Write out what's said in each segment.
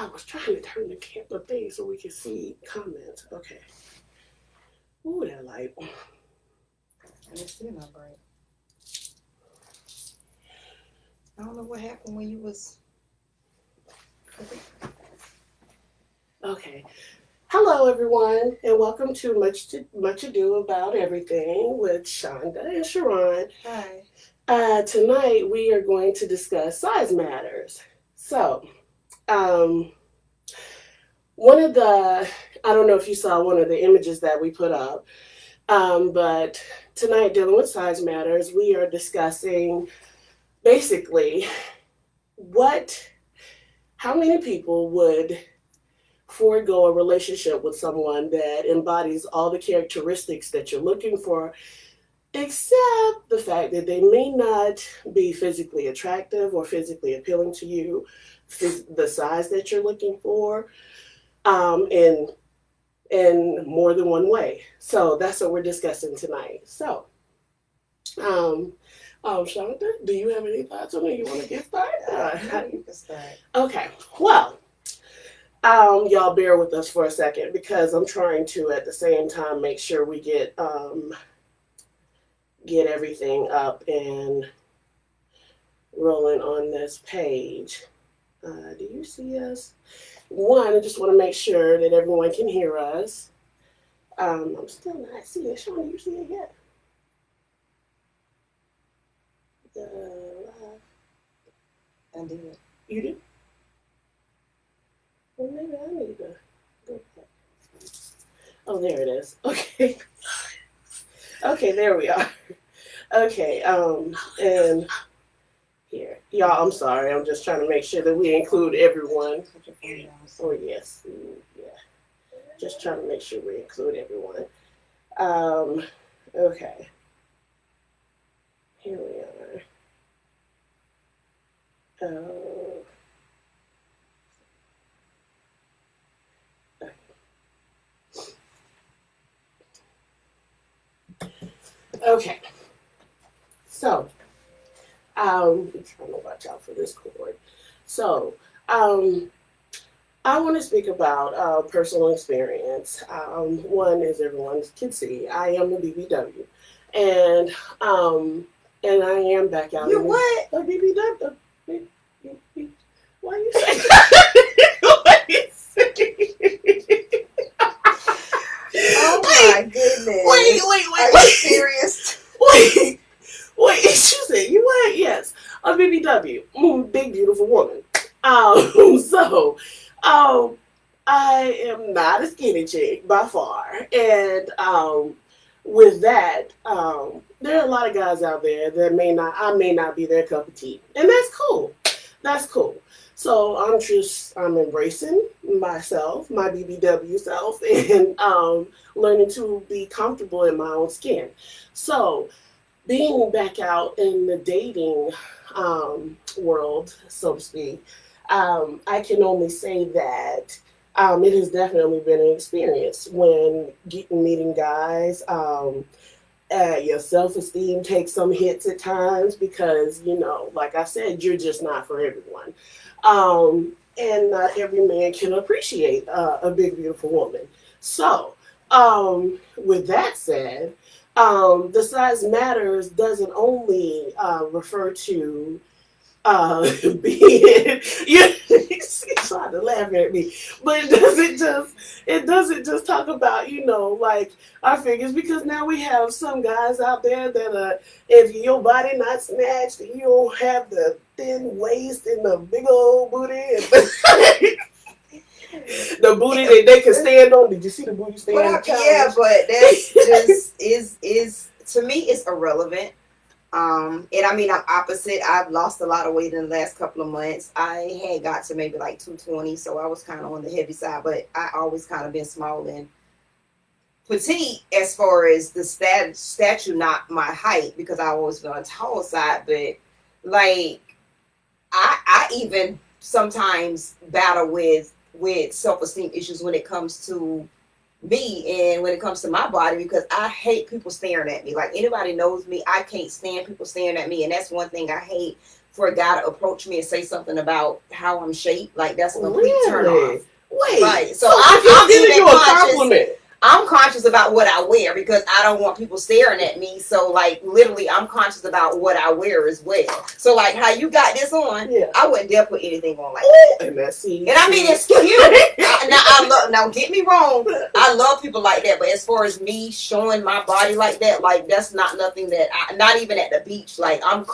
I was trying to turn the camera thing so we could see comments. Okay. Ooh, that light. And it's still not bright. I don't know what happened when you was. Okay. Hello, everyone, and welcome to Much Ado About Everything with Chanda and Cheron. Hi. Tonight we are going to discuss size matters. So, um, one of the I don't know if you saw one of the images that we put up, but tonight dealing with size matters, we are discussing basically what how many people would forego a relationship with someone that embodies all the characteristics that you're looking for, except the fact that they may not be physically attractive or physically appealing to you, the size that you're looking for, in more than one way. So that's what we're discussing tonight. So, um, Shonda, do you have any thoughts on it? You want to get started? You can start. Okay. Well, y'all bear with us for a second because I'm trying to at the same time make sure we get everything up and rolling on this page. Do you see us? One, I just want to make sure that everyone can hear us. I'm still not seeing it. Sean, do you see it yet? I did. You do? Well, maybe I need to go back. Oh, there it is. Okay. Okay, there we are. Okay, and here. Y'all, I'm sorry. I'm just trying to make sure that we include everyone. Oh, yes. Yeah. Just trying to make sure we include everyone. Okay. Here we are. Okay. So, I'm trying to watch out for this cord. So, I want to speak about personal experience. One, as everyone can see, I am a BBW, and and I am back out. You what? A BBW. Why are you saying that? Why are you saying? Oh my goodness! Wait! Are you serious? Wait! She said, "You what? Yes, a BBW, big beautiful woman." So, um, I am not a skinny chick by far, and with that, there are a lot of guys out there that I may not be their cup of tea, and that's cool. That's cool. So I'm embracing myself, my BBW self, and learning to be comfortable in my own skin. So being back out in the dating world, so to speak, I can only say that it has definitely been an experience when meeting guys. Your self esteem takes some hits at times because, like I said, you're just not for everyone. And not every man can appreciate a big, beautiful woman. So, with that said, the size matters doesn't only refer to being she's trying to laugh at me, but it doesn't just talk about like our figures, because now we have some guys out there that if your body not snatched, you don't have the thin waist and the big old booty and the booty that they can stand on. Did you see the booty stand? Yeah, but that's just is to me it's irrelevant. And I mean, I'm opposite. I've lost a lot of weight in the last couple of months. I had got to maybe like 220, so I was kind of on the heavy side, but I always kind of been small and petite as far as the statue, not my height, because I always been on the tall side. But like, I even sometimes battle with self-esteem issues when it comes to me and when it comes to my body, because I hate people staring at me. Like, anybody knows me, I can't stand people staring at me, and that's one thing I hate. For a guy to approach me and say something about how I'm shaped, like, that's a complete turn Really? off. Wait. Right. So So if I'm he's giving even you a conscious. compliment. I'm conscious about what I wear because I don't want people staring at me. So, like, literally, I'm conscious about what I wear as well. So, like, how you got this on, Yeah. I wouldn't dare put anything on like Oh, that. and that's And I mean, it's cute. I love. Now, get me wrong. I love people like that, but as far as me showing my body like that, like, that's not nothing that not even at the beach. Like, I'm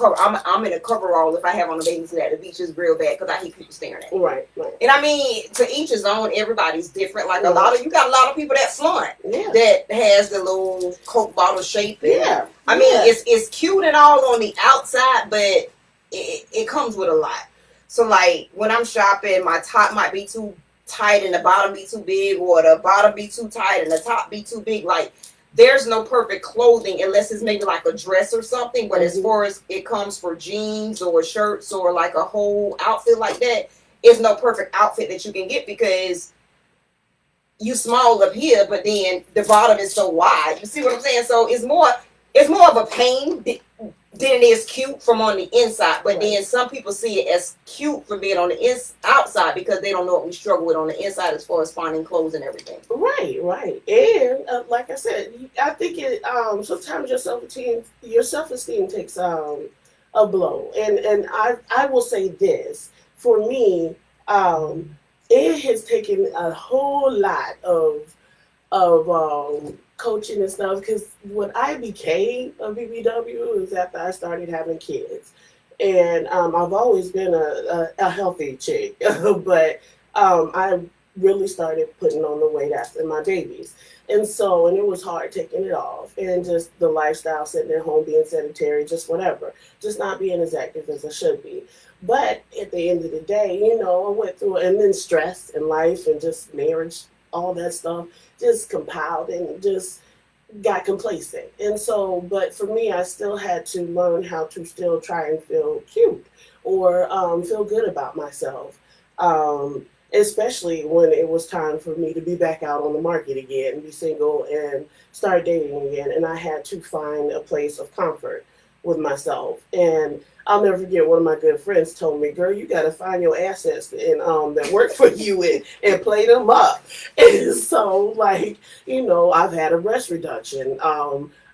in a coverall if I have on a bathing suit at the beach is real bad because I hate people staring at me. Right, right. And I mean, to each his own. Everybody's different. Like, you got a lot of people that flaunt Yeah. that has the little Coke bottle shape. And, Yeah. I mean, it's cute and all on the outside, but it comes with a lot. So, like, when I'm shopping, my top might be too tight and the bottom be too big, or the bottom be too tight and the top be too big. Like, there's no perfect clothing unless it's maybe like a dress or something. But as far as it comes for jeans or shirts or like a whole outfit like that, it's no perfect outfit that you can get because you small up here, but then the bottom is so wide. You see what I'm saying? So it's more of a pain than it is cute from on the inside. But then some people see it as cute from being on the outside because they don't know what we struggle with on the inside as far as finding clothes and everything. Right, right. And like I said, I think it sometimes your self-esteem takes a blow. And I will say this, for me, it has taken a whole lot of coaching and stuff, because when I became a BBW was after I started having kids. And I've always been a healthy chick, but I really started putting on the weight after my babies. And it was hard taking it off, and just the lifestyle, sitting at home, being sedentary, just whatever, just not being as active as I should be. But at the end of the day, I went through it, and then stress and life and just marriage, all that stuff just compiled and just got complacent. But for me, I still had to learn how to still try and feel cute, or feel good about myself. Especially when it was time for me to be back out on the market again, be single and start dating again. And I had to find a place of comfort with myself. And I'll never forget, one of my good friends told me, "Girl, you got to find your assets and that work for you, and play them up." And so, like, I've had a breast reduction.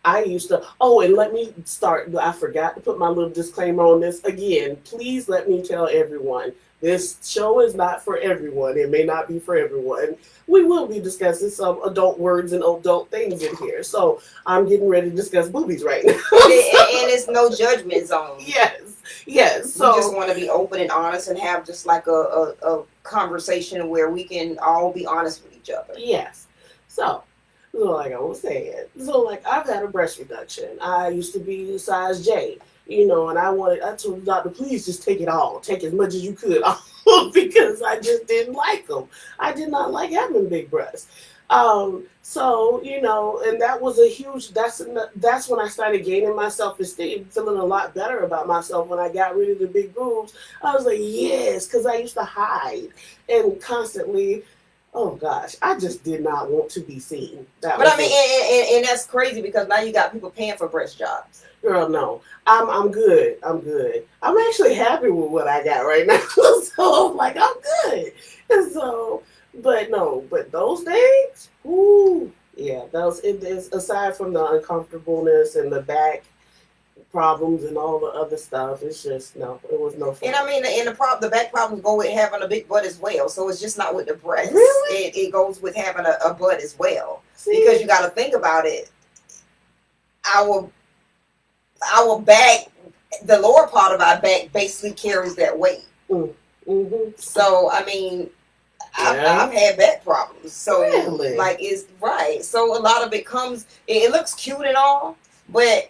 I used to, and let me start. I forgot to put my little disclaimer on this again. Please let me tell everyone, this show is not for everyone. It may not be for everyone. We will be discussing some adult words and adult things in here. So I'm getting ready to discuss boobies right now. And it's no judgment zone. Yes. So we just want to be open and honest and have just like a conversation where we can all be honest with each other. Yes. So like I was saying, like, I've had a breast reduction. I used to be size J. And I told the doctor, please just take it all. Take as much as you could off, because I just didn't like them. I did not like having big breasts. And that was that's when I started gaining my self-esteem, feeling a lot better about myself when I got rid of the big boobs. I was like, yes, because I used to hide and constantly, oh gosh, I just did not want to be seen. And that's crazy because now you got people paying for breast jobs. Girl, no, I'm good. I'm actually happy with what I got right now. So I'm like, I'm good. And so, but those days, yeah, it is, aside from the uncomfortableness and the back problems and all the other stuff, it's just, no, it was no fun. And I mean, the back problems go with having a big butt as well. So it's just not with the breasts. Really? It goes with having a butt as well. See? Because you got to think about it. Our back, the lower part of our back basically carries that weight. Mm-hmm. So, I mean, I've had back problems. So, really? like, it's right. So, a lot of it it looks cute and all, but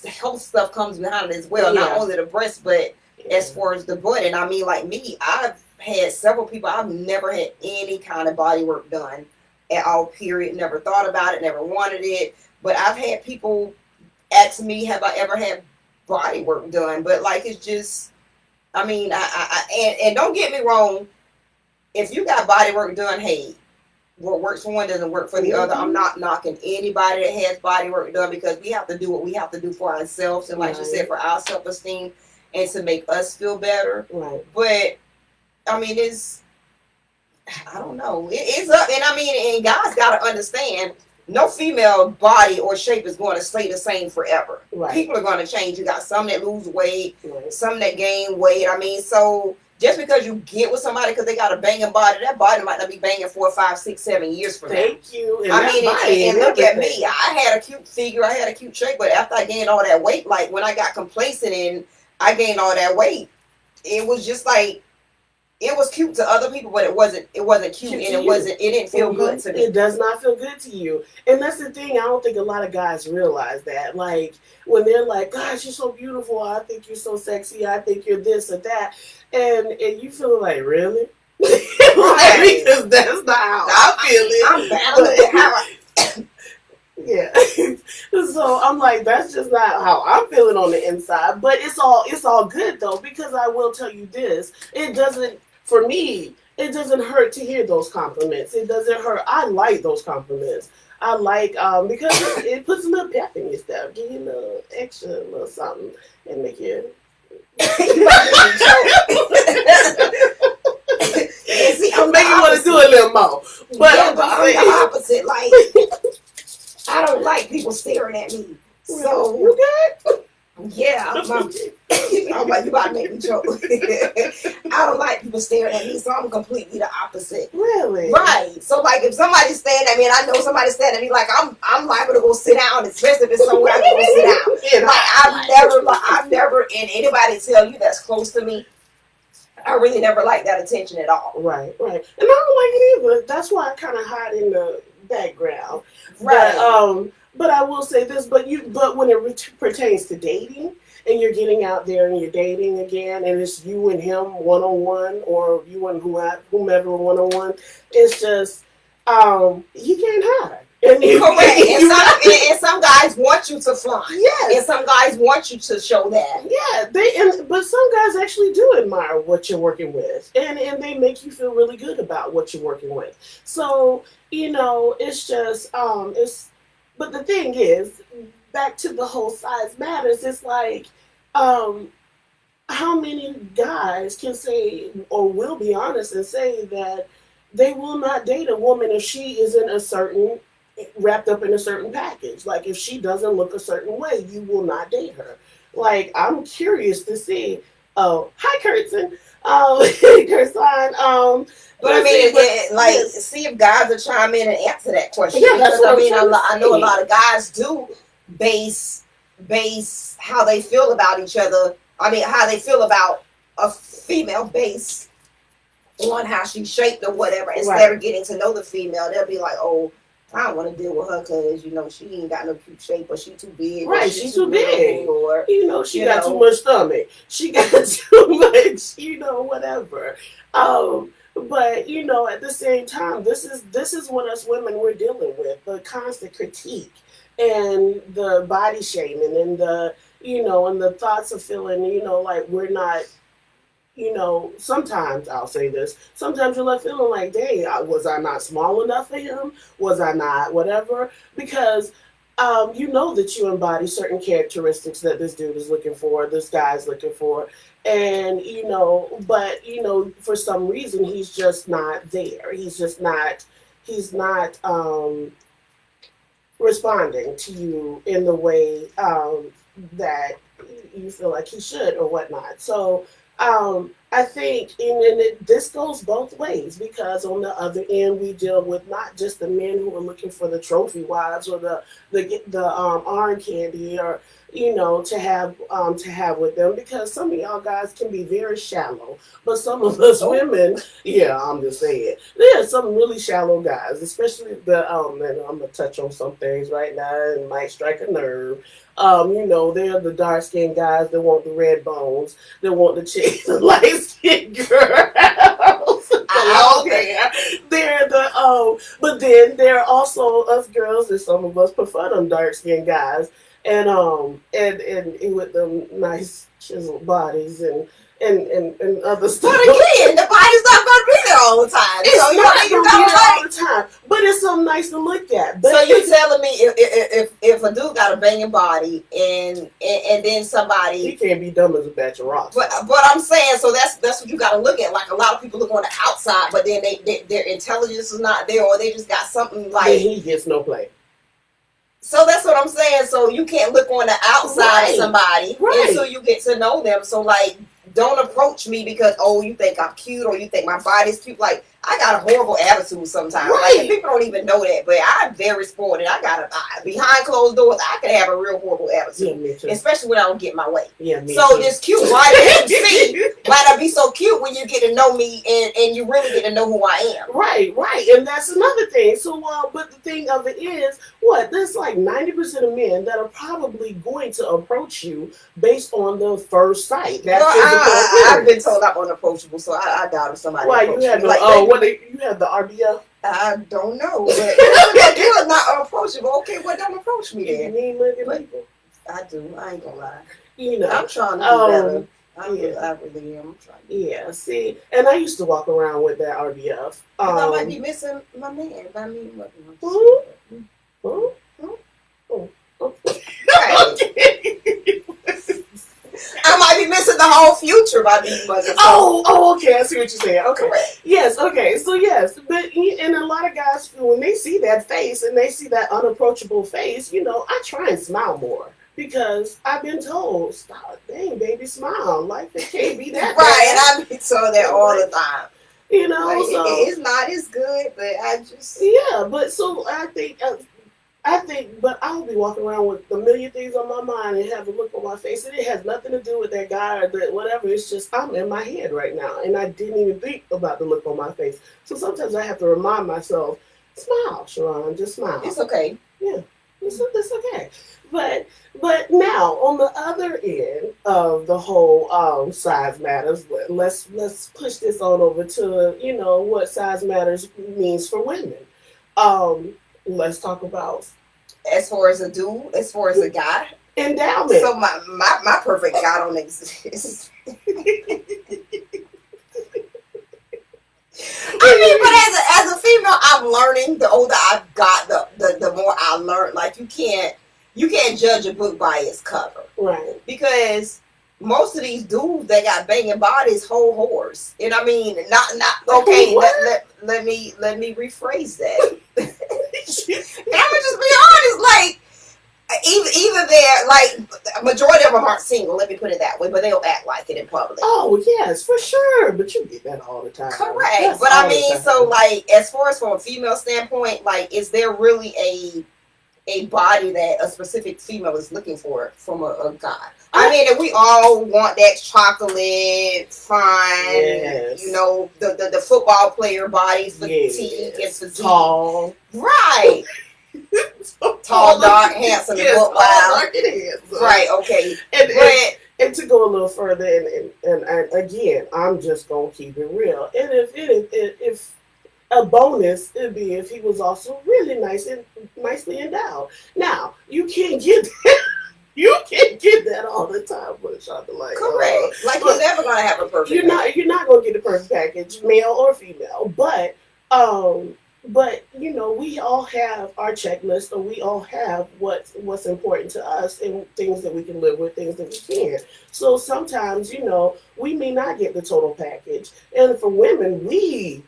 health stuff comes behind it as well. Yeah. Not only the breast, but as far as the butt. And I mean, like me, I've had several people, I've never had any kind of body work done at all, period. Never thought about it, never wanted it. But I've had people ask me, have I ever had body work done? But like, it's just, I mean, and don't get me wrong, if you got body work done, hey, what works for one doesn't work for the other. I'm not knocking anybody that has body work done, because we have to do what we have to do for ourselves, and like you said, for our self-esteem and to make us feel better. Right. But I mean, I don't know. It's up, and I mean, and guys got to understand, no female body or shape is going to stay the same forever. Right. People are going to change. You got some that lose weight, some that gain weight. I mean, so just because you get with somebody because they got a banging body, that body might not be banging 4, 5, 6, 7 years from now. Thank you. And I mean, and look at me. I had a cute figure. I had a cute shape, but after I gained all that weight, like when I got complacent and I gained all that weight, it was just like, it was cute to other people, but it wasn't cute, and it didn't feel good to me. It does not feel good to you. And that's the thing, I don't think a lot of guys realize that. Like, when they're like, gosh, you're so beautiful, I think you're so sexy, I think you're this or that, and you feel like, really? Right. Because that's not how I feel it. I'm battling how yeah. So I'm like, that's just not how I'm feeling on the inside. But it's all good though, because I will tell you this. It doesn't, for me, it doesn't hurt to hear those compliments. It doesn't hurt. I like those compliments. I like because it puts a little pep in your step, give you a little extra, a little something, and make you see, I'm making you want to do a little more. But yeah, but I'm the opposite. Like, I don't like people staring at me. So you good? Yeah, I'm like, you about to make me choke. I don't like people staring at me, so I'm completely the opposite. Really? Right. So like, if somebody's staring at me, and I know somebody's staring at me, like I'm liable to go sit down, especially if it's somewhere I can go sit down. Like I've never, and anybody tell you that's close to me, I really never like that attention at all. Right. And I don't like it either. That's why I kind of hide in the background. Right. But I will say this, but when it pertains to dating, and you're getting out there and you're dating again, and it's you and him one-on-one, or you and whomever one-on-one, it's just, you can't hide. And correct. And some guys want you to flaunt. Yes. And some guys want you to show that. Yeah. But some guys actually do admire what you're working with. And they make you feel really good about what you're working with. So, it's just, but the thing is, back to the whole size matters, it's like, how many guys can say, or will be honest and say that they will not date a woman if she isn't wrapped up in a certain package. Like, if she doesn't look a certain way, you will not date her. Like, I'm curious to see. Oh, hi, Kurtzen. Kurtzline. But I mean, see if guys will chime in and answer that question. Yeah, that's what I know a lot of guys do base how they feel about each other. I mean, how they feel about a female based on how she's shaped or whatever. Instead of getting to know the female, they'll be like, oh, I don't want to deal with her because, she ain't got no cute shape, or she too big. Right, she's too big. Or, she got too much stomach. She got too much, whatever. But, at the same time, this is what us women we're dealing with. The constant critique and the body shaming and the, and the thoughts of feeling, like we're not, sometimes I'll say this, sometimes you're left feeling like, dang, was I not small enough for him? Was I not whatever? Because that you embody certain characteristics that this dude is looking for, this guy's looking for. And, but, for some reason, he's just not there. He's not responding to you in the way that you feel like he should or whatnot. So, I think, this goes both ways, because on the other end, we deal with not just the men who are looking for the trophy wives or the arm candy, or to have with them, because some of y'all guys can be very shallow, but some of us women, I'm just saying, there's some really shallow guys, especially and I'm gonna touch on some things right now and might strike a nerve. They're the dark skinned guys that want the red bones, that want the chicks, the light skinned girls. They're the but then there are also us girls, and some of us prefer them dark skinned guys. and with them nice chiseled bodies and other stuff. But again, the body's not going to be there all the time. It's so not going to be there all the time, but it's something nice to look at. But so you're telling me if a dude got a banging body and then somebody, he can't be dumb as a batch of rocks. But I'm saying, so that's what you got to look at. Like a lot of people look on the outside, but then their intelligence is not there, or they just got something like. Then he gets no play. So that's what I'm saying. So you can't look on the outside of somebody until you get to know them. So like, don't approach me because you think I'm cute or you think my body's cute. Like I got a horrible attitude sometimes. Like and people don't even know that, but I'm very sporty. I got behind closed doors. I can have a real horrible attitude, yeah, me too. Especially when I don't get my way. Yeah, me so too. this cute YMC might not be so cute when you get to know me and you really get to know who I am. Right, and that's another thing. So, but the thing of it is, there's like 90% of men that are probably going to approach you based on the first sight. That's I've been told I'm unapproachable, so I doubt if somebody. Why you had you had the RBF? I don't know, but you are not unapproachable. Okay, well, don't approach me then. You mean looking people? I do. I ain't gonna lie. I'm trying to do better. I really am. I'm trying. Yeah, see, and I used to walk around with that RBF. I might be missing my man. I mean, I might be missing the whole future by being mother. Okay. I see what you're saying. Okay. Correct. Yes. Okay. So yes, but and a lot of guys, when they see that face and they see that unapproachable face, I try and smile more. Because I've been told, stop, dang, baby, smile. Life it can't be that right, and I've been told that all the time. So it's not as good, but I just But so I think, but I'll be walking around with a million things on my mind and have a look on my face, and it has nothing to do with that guy or that whatever. It's just I'm in my head right now, and I didn't even think about the look on my face. So sometimes I have to remind myself, smile, Cheron, just smile. It's okay. Yeah, it's okay. But now on the other end of the whole size matters, let's push this on over to what size matters means for women. Let's talk about as far as a dude, as far as a guy. Endowment. So my perfect guy don't exist. I mean, but as a female, I'm learning. The older I've got, the more I learn. Like you can't judge a book by its cover, right? Because most of these dudes that got banging bodies, whole whores. And I mean, not okay. Let me rephrase that. And I'm gonna just be honest, like either they're like majority of them aren't single. Let me put it that way, but they'll act like it in public. Oh yes, for sure. But you get that all the time. Correct. That's but I mean, so like as far as from a female standpoint, like is there really a body that a specific female is looking for from a guy? I mean, and we all want that chocolate, fine, yes. The football player body, fatigue, and physique. Tall. Right. Tall, dark, handsome, and look wild. Right, okay. And to go a little further, and again, I'm just going to keep it real. And if a bonus it'd be if he was also really nice and nicely endowed. Now, you can't get that. You can't get that all the time, but like correct. Like you're never gonna have a perfect. You're not gonna get the perfect package, male or female. But we all have our checklist, or we all have what's important to us and things that we can live with, things that we can't. So sometimes, we may not get the total package. And for women, we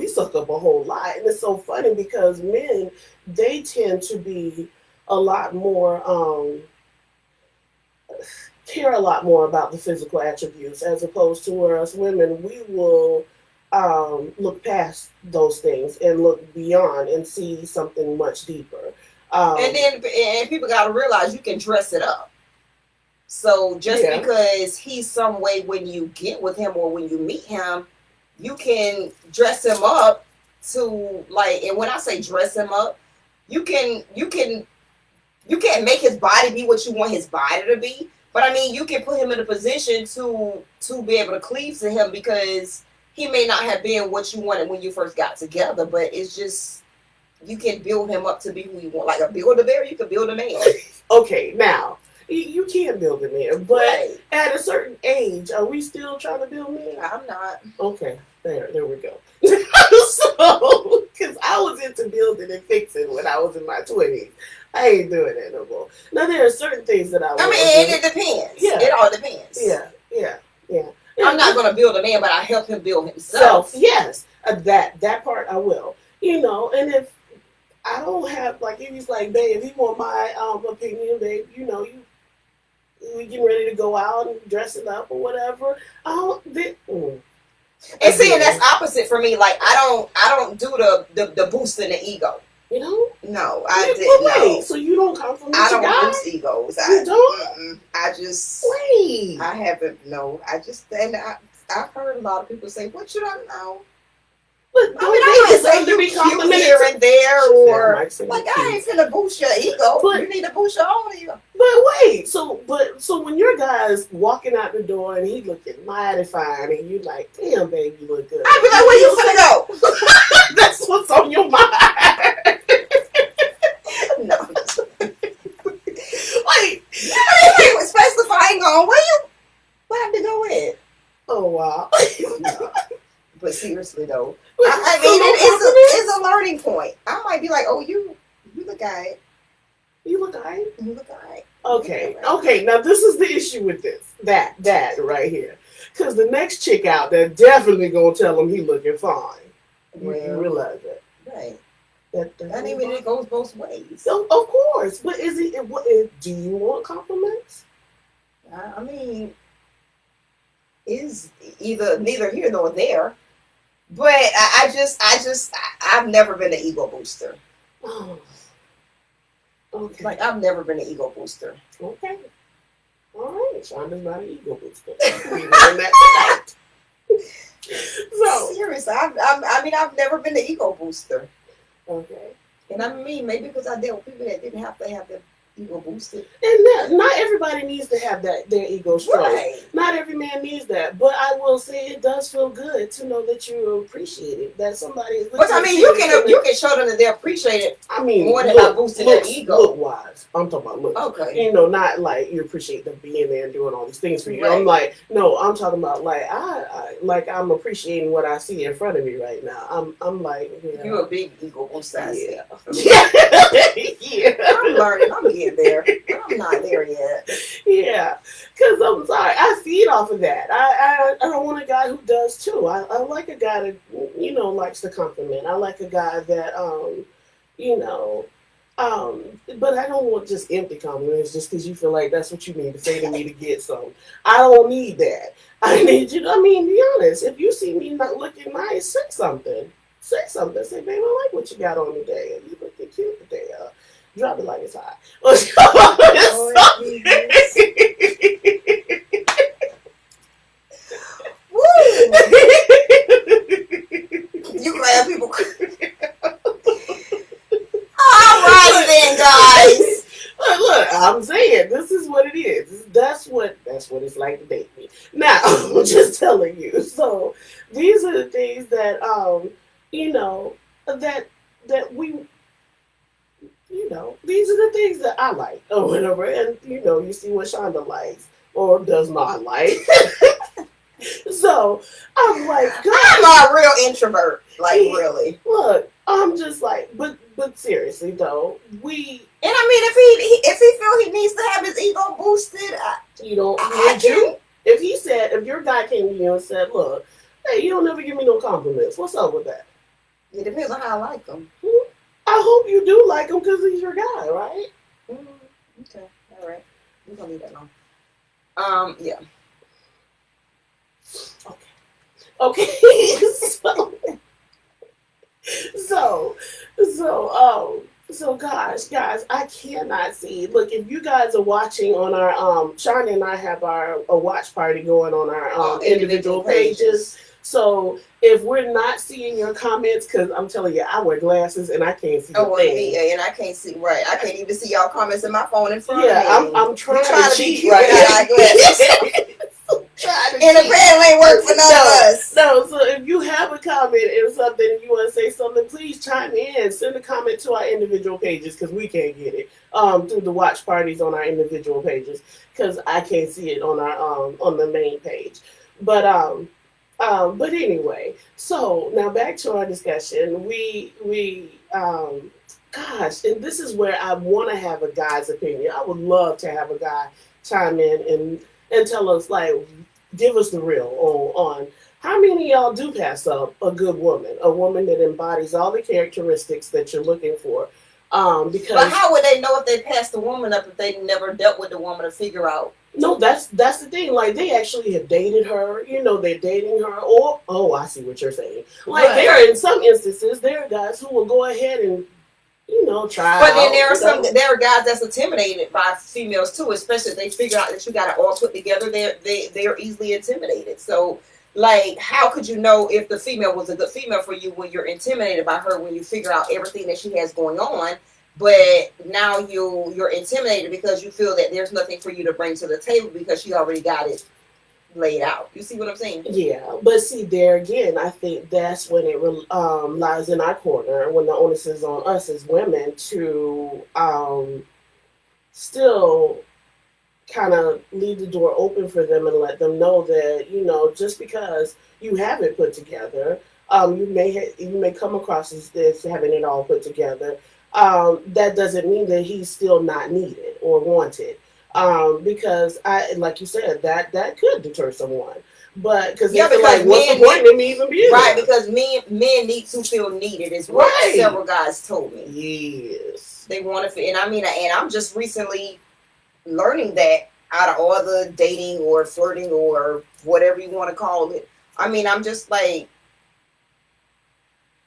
suck up a whole lot. And it's so funny because men, they tend to be a lot more care a lot more about the physical attributes, as opposed to where us women, we will look past those things and look beyond and see something much deeper. And people got to realize you can dress it up. So just because he's some way when you get with him or when you meet him, you can dress him up to like, and when I say dress him up, you can't make his body be what you want his body to be. But I mean, you can put him in a position to be able to cleave to him, because he may not have been what you wanted when you first got together, but it's just you can build him up to be who you want. Like a build a bear, you can build a man. Okay, now you can build a man, but Right. at a certain age, are we still trying to build men? I'm not. Okay, there we go. So, because I was into building and fixing when I was in my 20s, I ain't doing that no more. Now there are certain things that I I want mean, to it depends. Yeah. It all depends. Yeah. I'm not gonna build a man, but I help him build So himself. yes, that part I will. And if I don't have like, if he's like, babe, if he want my opinion, babe, we getting ready to go out and dressing up or whatever. I don't. And see, and that's opposite for me. Like I don't do the boosting the ego. You know? No, I didn't. Wait, No. so you don't compliment I your don't guy? boost egos. You don't? I just. Wait. I haven't. No, I just. And I've heard a lot of people say, "What should I know?" But I mean, I might say you cute here and there, or like I ain't finna boost your ego. But you need to boost your own ego. But wait, so when your guy's walking out the door and he looking mighty fine, and you like, damn, baby, you look good. I'd be like, where you finna go? That's what's on your mind. No. Wait, especially if I ain't going, where have to go with? Oh wow. No. But seriously though, I I mean, it's a learning point. I might be like, oh, you look alright. You look alright. You look alright. Okay. Now this is the issue with this. That right here, because the next chick out there definitely gonna tell him he looking fine. You realize that, right? That I mean, it goes both ways. So, of course, but do you want compliments? I mean, is either neither here nor there. But I've never been an ego booster. Oh. Okay. Like I've never been an ego booster. Okay. All right. Chanda's not an ego booster. We learned that tonight. So seriously, I've never been an ego booster. Okay. And I mean, maybe because I dealt with people that didn't have to have their ego boosted. And not everybody needs to have their ego strong. Right. Not every man needs that. But I will say it does feel good to know that you appreciate it. That somebody is. But I mean, you can show them that they appreciate it. I mean, more than by boosting their ego. Look wise. I'm talking about look. Okay. Not like you appreciate them being there and doing all these things for you. Right. I'm like, no, I'm talking about like I'm appreciating what I see in front of me right now. I'm like, you're a big ego booster. Yeah. Yeah. I'm learning. I'm getting there. I'm not there yet. Yeah, because I'm sorry, I feed off of that. I don't want a guy who does too. I like a guy that likes to compliment. I like a guy that but I don't want just empty compliments just because you feel like that's what you need to say to me to get some. I don't need that. I need you. Be honest. If you see me not looking nice, say something. Say, babe, I like what you got on today. You looking cute today. Drop it like it's hot. You glad people? All right then, guys. Look, I'm saying this is what it is. That's what it's like to date me. Now, I'm just telling you. So these are the things that that we. These are the things that I like or whatever. And, you see what Chanda likes or does not like. So, I'm like, God. I'm a real introvert. Like, really. Look, I'm just like, but seriously, though, And I mean, if he feel he needs to have his ego boosted, if your guy came to you and said, look, hey, you don't never give me no compliments. What's up with that? It depends on how I like them. I hope you do like him because he's your guy, right? Okay, all right. We're gonna leave that alone. Yeah. Okay. So guys, I cannot see. Look, if you guys are watching on our Chanda and I have a watch party going on our individual pages. So if we're not seeing your comments, because I'm telling you, I wear glasses and I can't see. Yeah, and I can't see. Right, I can't even see y'all comments in my phone in front of me. I'm trying to cheat be right now. eyeglasses. And the pen ain't work for none of us. No, so if you have a comment or something, and you want to say something, please chime in. Send a comment to our individual pages because we can't get it through the watch parties on our individual pages because I can't see it on the main page. But anyway, so now back to our discussion. Gosh, and this is where I want to have a guy's opinion. I would love to have a guy chime in and tell us, like, give us the real on how many of y'all do pass up a good woman, a woman that embodies all the characteristics that you're looking for. Because but how would they know if they passed the woman up if they never dealt with the woman to figure out? No, that's the thing. Like, they actually have dated her. You know, they're dating her. Or, oh, I see what you're saying. Like, there are, in some instances, there are guys who will go ahead and, you know, try. But then there are guys that's intimidated by females too, especially if they figure out that you got it all put together. They're easily intimidated. So, like, how could you know if the female was a good female for you when you're intimidated by her, when you figure out everything that she has going on? But now you're intimidated because you feel that there's nothing for you to bring to the table because she already got it laid out. You see what I'm saying? Yeah, but see, there again, I think that's when it lies in our corner, when the onus is on us as women to still kind of leave the door open for them and let them know that, you know, just because you have it put together, you may come across as this having it all put together. That doesn't mean that he's still not needed or wanted. Because like you said, that could deter someone. But because like, what's the point in me even being right? there? Because men need to feel needed, is what several guys told me. Yes, they want to feel, and I mean, and I'm just recently learning that out of all the dating or flirting or whatever you want to call it. I mean, I'm just like,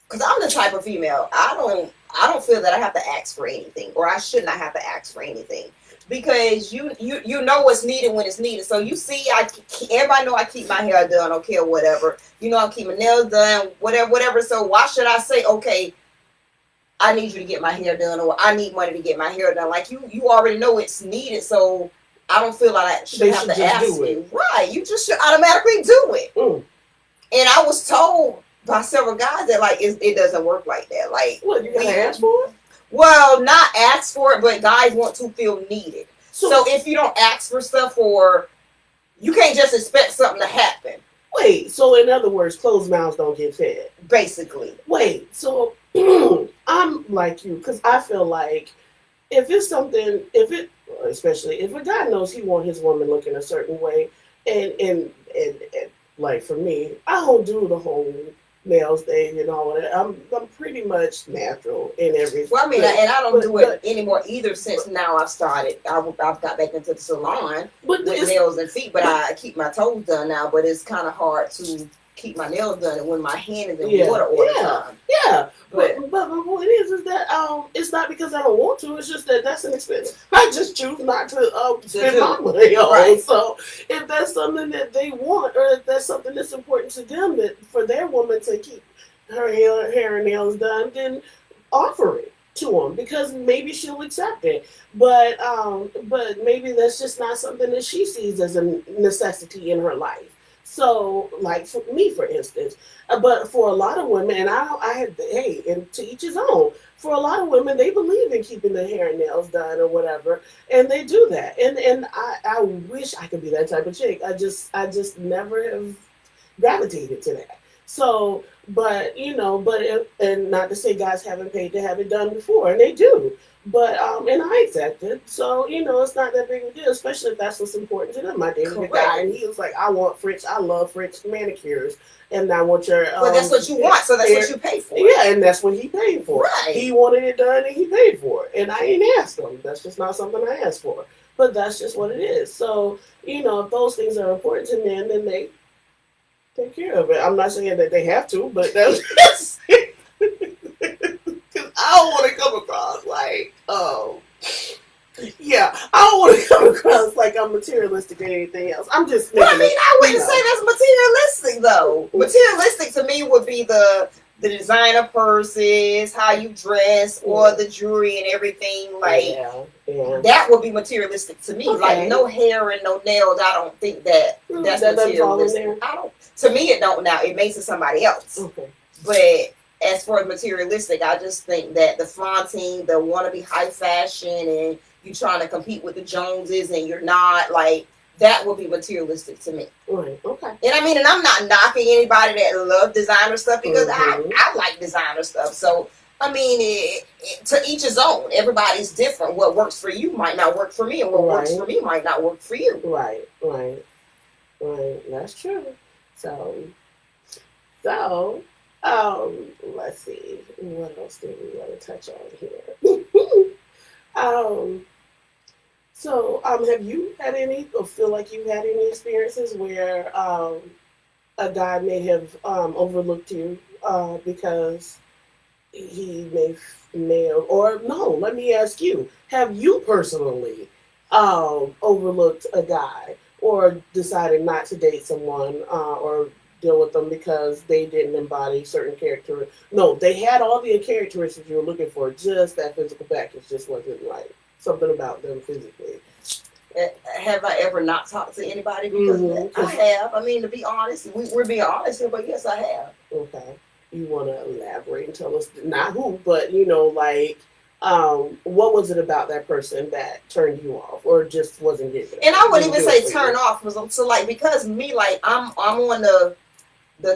because I'm the type of female, I don't feel that I have to ask for anything, or I should not have to ask for anything, because you know what's needed when it's needed. So you see, everybody know I keep my hair done, okay, or whatever. You know, I keep my nails done, whatever. So why should I say, okay, I need you to get my hair done, or I need money to get my hair done? Like, you already know it's needed, so I don't feel like I should have to ask you. Right, you just should automatically do it. And I was told by several guys that, like, it doesn't work like that. Like, what, you gotta ask for it? Well, not ask for it, but guys want to feel needed. So if you don't ask for stuff, or you can't just expect something to happen. Wait, so in other words, closed mouths don't get fed. Basically. Wait, so I'm like you, because I feel like especially if a guy knows he wants his woman looking a certain way, and like for me, I don't do the whole nails thing and all of that. I'm pretty much natural in everything. Well, I mean, and I don't do it anymore either, since now I've started. I've got back into the salon with nails and feet, but I keep my toes done now. But it's kind of hard to keep my nails done when my hand is in water all the time. Yeah, but my point is that it's not because I don't want to. It's just that that's an expense. I just choose not to spend my money on. Right. So if that's something that they want, or if that's something that's important to them, that for their woman to keep her hair and nails done, then offer it to them, because maybe she'll accept it. But maybe that's just not something that she sees as a necessity in her life. So, like, for me, for instance, but for a lot of women, and and to each his own. For a lot of women, they believe in keeping their hair and nails done or whatever, and they do that. And I wish I could be that type of chick. I just never have gravitated to that. So, but and not to say guys haven't paid to have it done before, and they do. But and I accept it, so it's not that big of a deal, especially if that's what's important to them. I dated a guy, and he was like, "I love French manicures, and I want your." But that's what you want, so that's what you pay for. Yeah, and that's what he paid for. Right. He wanted it done, and he paid for it, and I ain't asked him. That's just not something I asked for. But that's just what it is. So if those things are important to men, then they take care of it. I'm not saying that they have to, but that's just I don't want to come across like, I don't want to come across like I'm materialistic or anything else. I'm just. Well, I mean, I wouldn't say that's materialistic though. Materialistic to me would be the the designer purses, how you dress, or the jewelry and everything. Like that would be materialistic to me. Okay. Like no hair and no nails. I don't think that's materialistic. I don't. To me, it don't. Now it makes it somebody else. Okay. But as for materialistic, I just think that the flaunting, the want to be high fashion, and you trying to compete with the Joneses, and you're not, like, that would be materialistic to me. Right. Okay. And I mean, and I'm not knocking anybody that love designer stuff, because I like designer stuff. So I mean, to each his own. Everybody's different. What works for you might not work for me, and what works for me might not work for you. Right. That's true. So. Let's see. What else do we want to touch on here? Have you had any, or feel like you had any experiences where a guy may have overlooked you because he may have, or no? Let me ask you: have you personally overlooked a guy, or decided not to date someone, or deal with them because they didn't embody certain character? No, they had all the characteristics you were looking for, just that physical package just wasn't right. Something about them physically. Have I ever not talked to anybody because of that? I have. I mean, to be honest, we're being honest here, but yes, I have. Okay. You want to elaborate and tell us, not who, but, what was it about that person that turned you off, or just wasn't getting it? And I wouldn't even say turn off. So, like, because me, like, I'm on the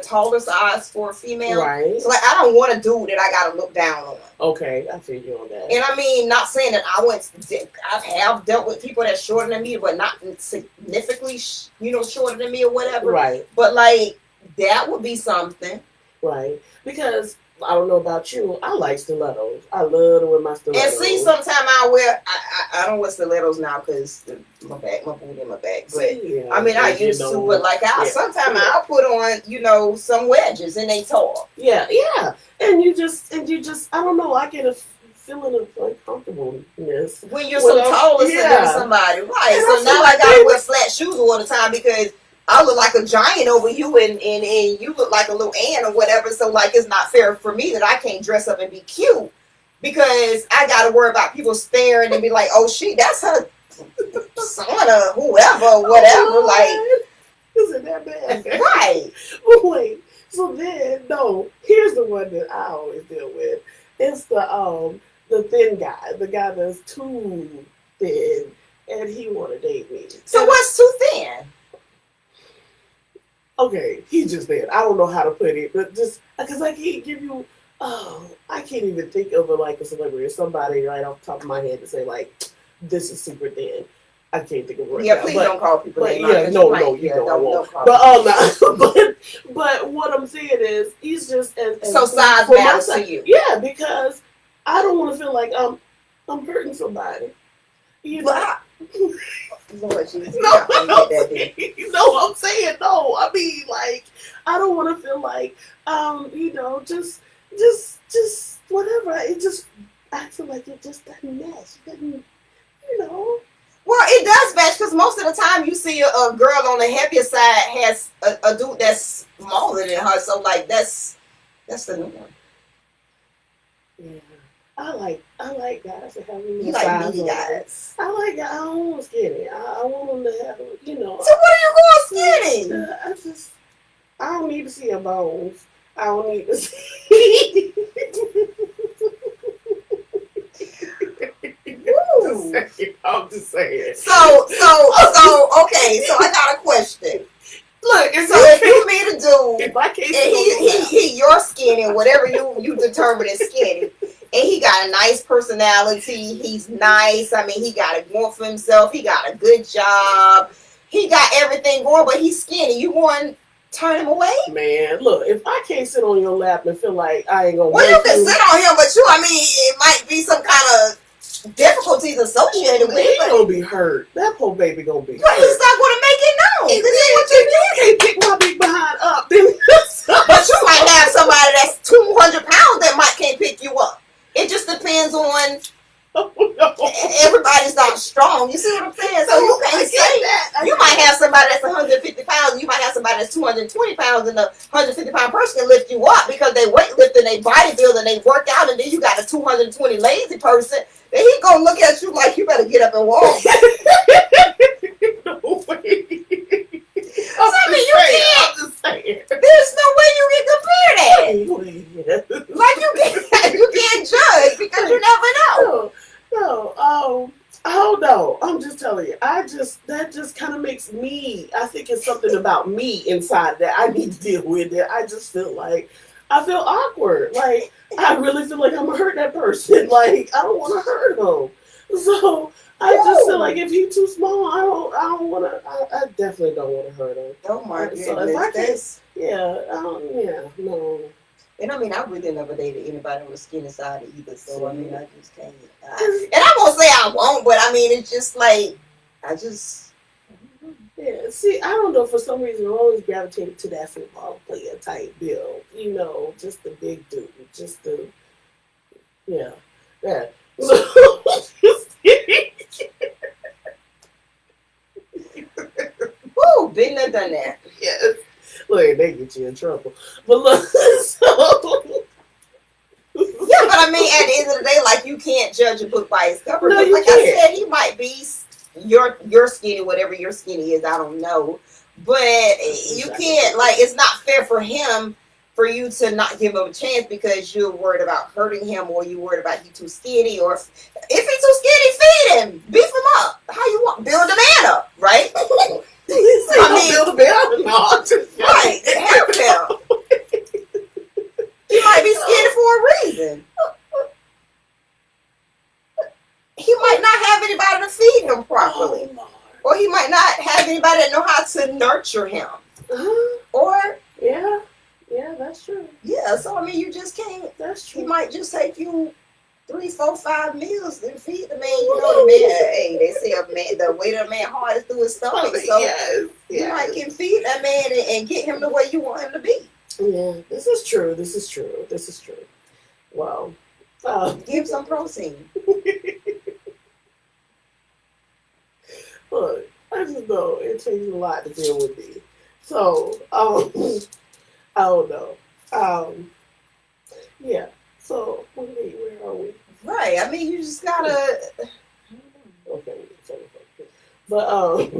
taller size for a female. Right. So, like, I don't want a dude that I got to look down on. Okay, I feel you on that. And I mean, not saying that I have dealt with people that's shorter than me, but not significantly, shorter than me or whatever. Right. But, like, that would be something. Right. Because I don't know about you, I like stilettos. I love to wear my stilettos. And see, sometimes I don't wear stilettos now because my booty in my back. But yeah, I mean, I used to, but like sometimes I'll put on, some wedges and they tall. Yeah. And you just, I don't know, I get a feeling of uncomfortableness when you're so tall and than somebody, right? And so now I gotta wear flat shoes all the time because I look like a giant over you, and you look like a little ant or whatever. So, like, it's not fair for me that I can't dress up and be cute because I got to worry about people staring and be like, oh, that's her son or whoever or whatever. Oh, like, isn't that bad? Right. But wait. So then, no, here's the one that I always deal with. It's the thin guy, the guy that's too thin, and he want to date me. So what's too thin? Okay, he's just there. I don't know how to put it, but just because I can't give you, I can't even think of a celebrity or somebody right off the top of my head to say, like, this is super thin. I can't think of it right now. Please don't call people names. Yeah, no, you don't. But what I'm saying is, he's just so size matters to you. Yeah, because I don't want to feel like I'm hurting somebody. Lord Jesus. I'm saying no. I mean, like, I don't want to feel like, just whatever. I feel like it just doesn't match. It doesn't, Well, it does match because most of the time you see a girl on the heavier side has a dude that's smaller than her. So, like, that's the norm. Yeah. I like guys that have you like meaty guys. I like guys. I don't want skinny. I want them to have, So what are you going skinny? I don't need to see her bones. I don't need to see. I'm just saying. So okay. So I got a question. Look, if you meet a dude, and he your skinny, whatever you determine is skinny. And he got a nice personality. He's nice. I mean, he got it going for himself. He got a good job. He got everything going, but he's skinny. You want to turn him away? Man, look, if I can't sit on your lap and feel like I ain't going to you can sit on him, but it might be some kind of difficulties associated with it. He going to be hurt. That poor baby going to be hurt. But he's not going to make it known. You can't pick my big behind up. But you might have somebody that's 200 pounds that can't pick you up. It just depends on. Oh, no. Everybody's not strong. You see what I'm saying? So you can't say that. You might have somebody that's 150 pounds, and you might have somebody that's 220 pounds, and the 150-pound person can lift you up because they weightlifting, they bodybuilding, they work out, and then you got a 220 lazy person, then he gonna look at you like you better get up and walk. No way. I mean, you can't. I'm just saying. There's no way you can compare that. Like you can't judge because you never know. No. Oh no, I'm just telling you. That just kind of makes me. I think it's something about me inside that I need to deal with. It. I just feel like I feel awkward. Like I really feel like I'm gonna hurt that person. Like I don't want to hurt them. So I just feel like if you're too small, I don't want to. I definitely don't want to hurt them. Oh my goodness, so if I can, no. And I mean, I really never dated anybody on the skinny side either. So I mean, I just can't. And I won't say I won't, but I mean, it's just like I just. Yeah. See, I don't know. For some reason, I always gravitated to that football player type build. You know, just the big dude, just the. Yeah. Woo, been there, done that. Yes. Look, they get you in trouble. But look, so. Yeah, but I mean, at the end of the day, like you can't judge a book by its cover. No, you like can't. I said, he might be your skinny, whatever your skinny is. I don't know, but you can't. Like, it's not fair for him for you to not give him a chance because you're worried about hurting him, or you worried about he too skinny, or if he's too skinny, feed him, beef him up. How you want? Build a man up, right? I mean, build a man. No, right? Help him. He might be skinny for a reason. He might not have anybody to feed him properly. Or he might not have anybody that know how to nurture him. Or yeah, that's true. Yeah, so I mean, you just can't. That's true. He might just take you 3, 4, 5 meals and feed the man. You know, the man. Hey, they say the weight of a man heart is through his stomach. So you might can feed that man and get him the way you want him to be. Yeah, this is true. Wow. Give him some protein. Look, I just know it takes a lot to deal with me. So, I don't know. Yeah. So, where are we? Right. I mean, you just gotta. Okay. But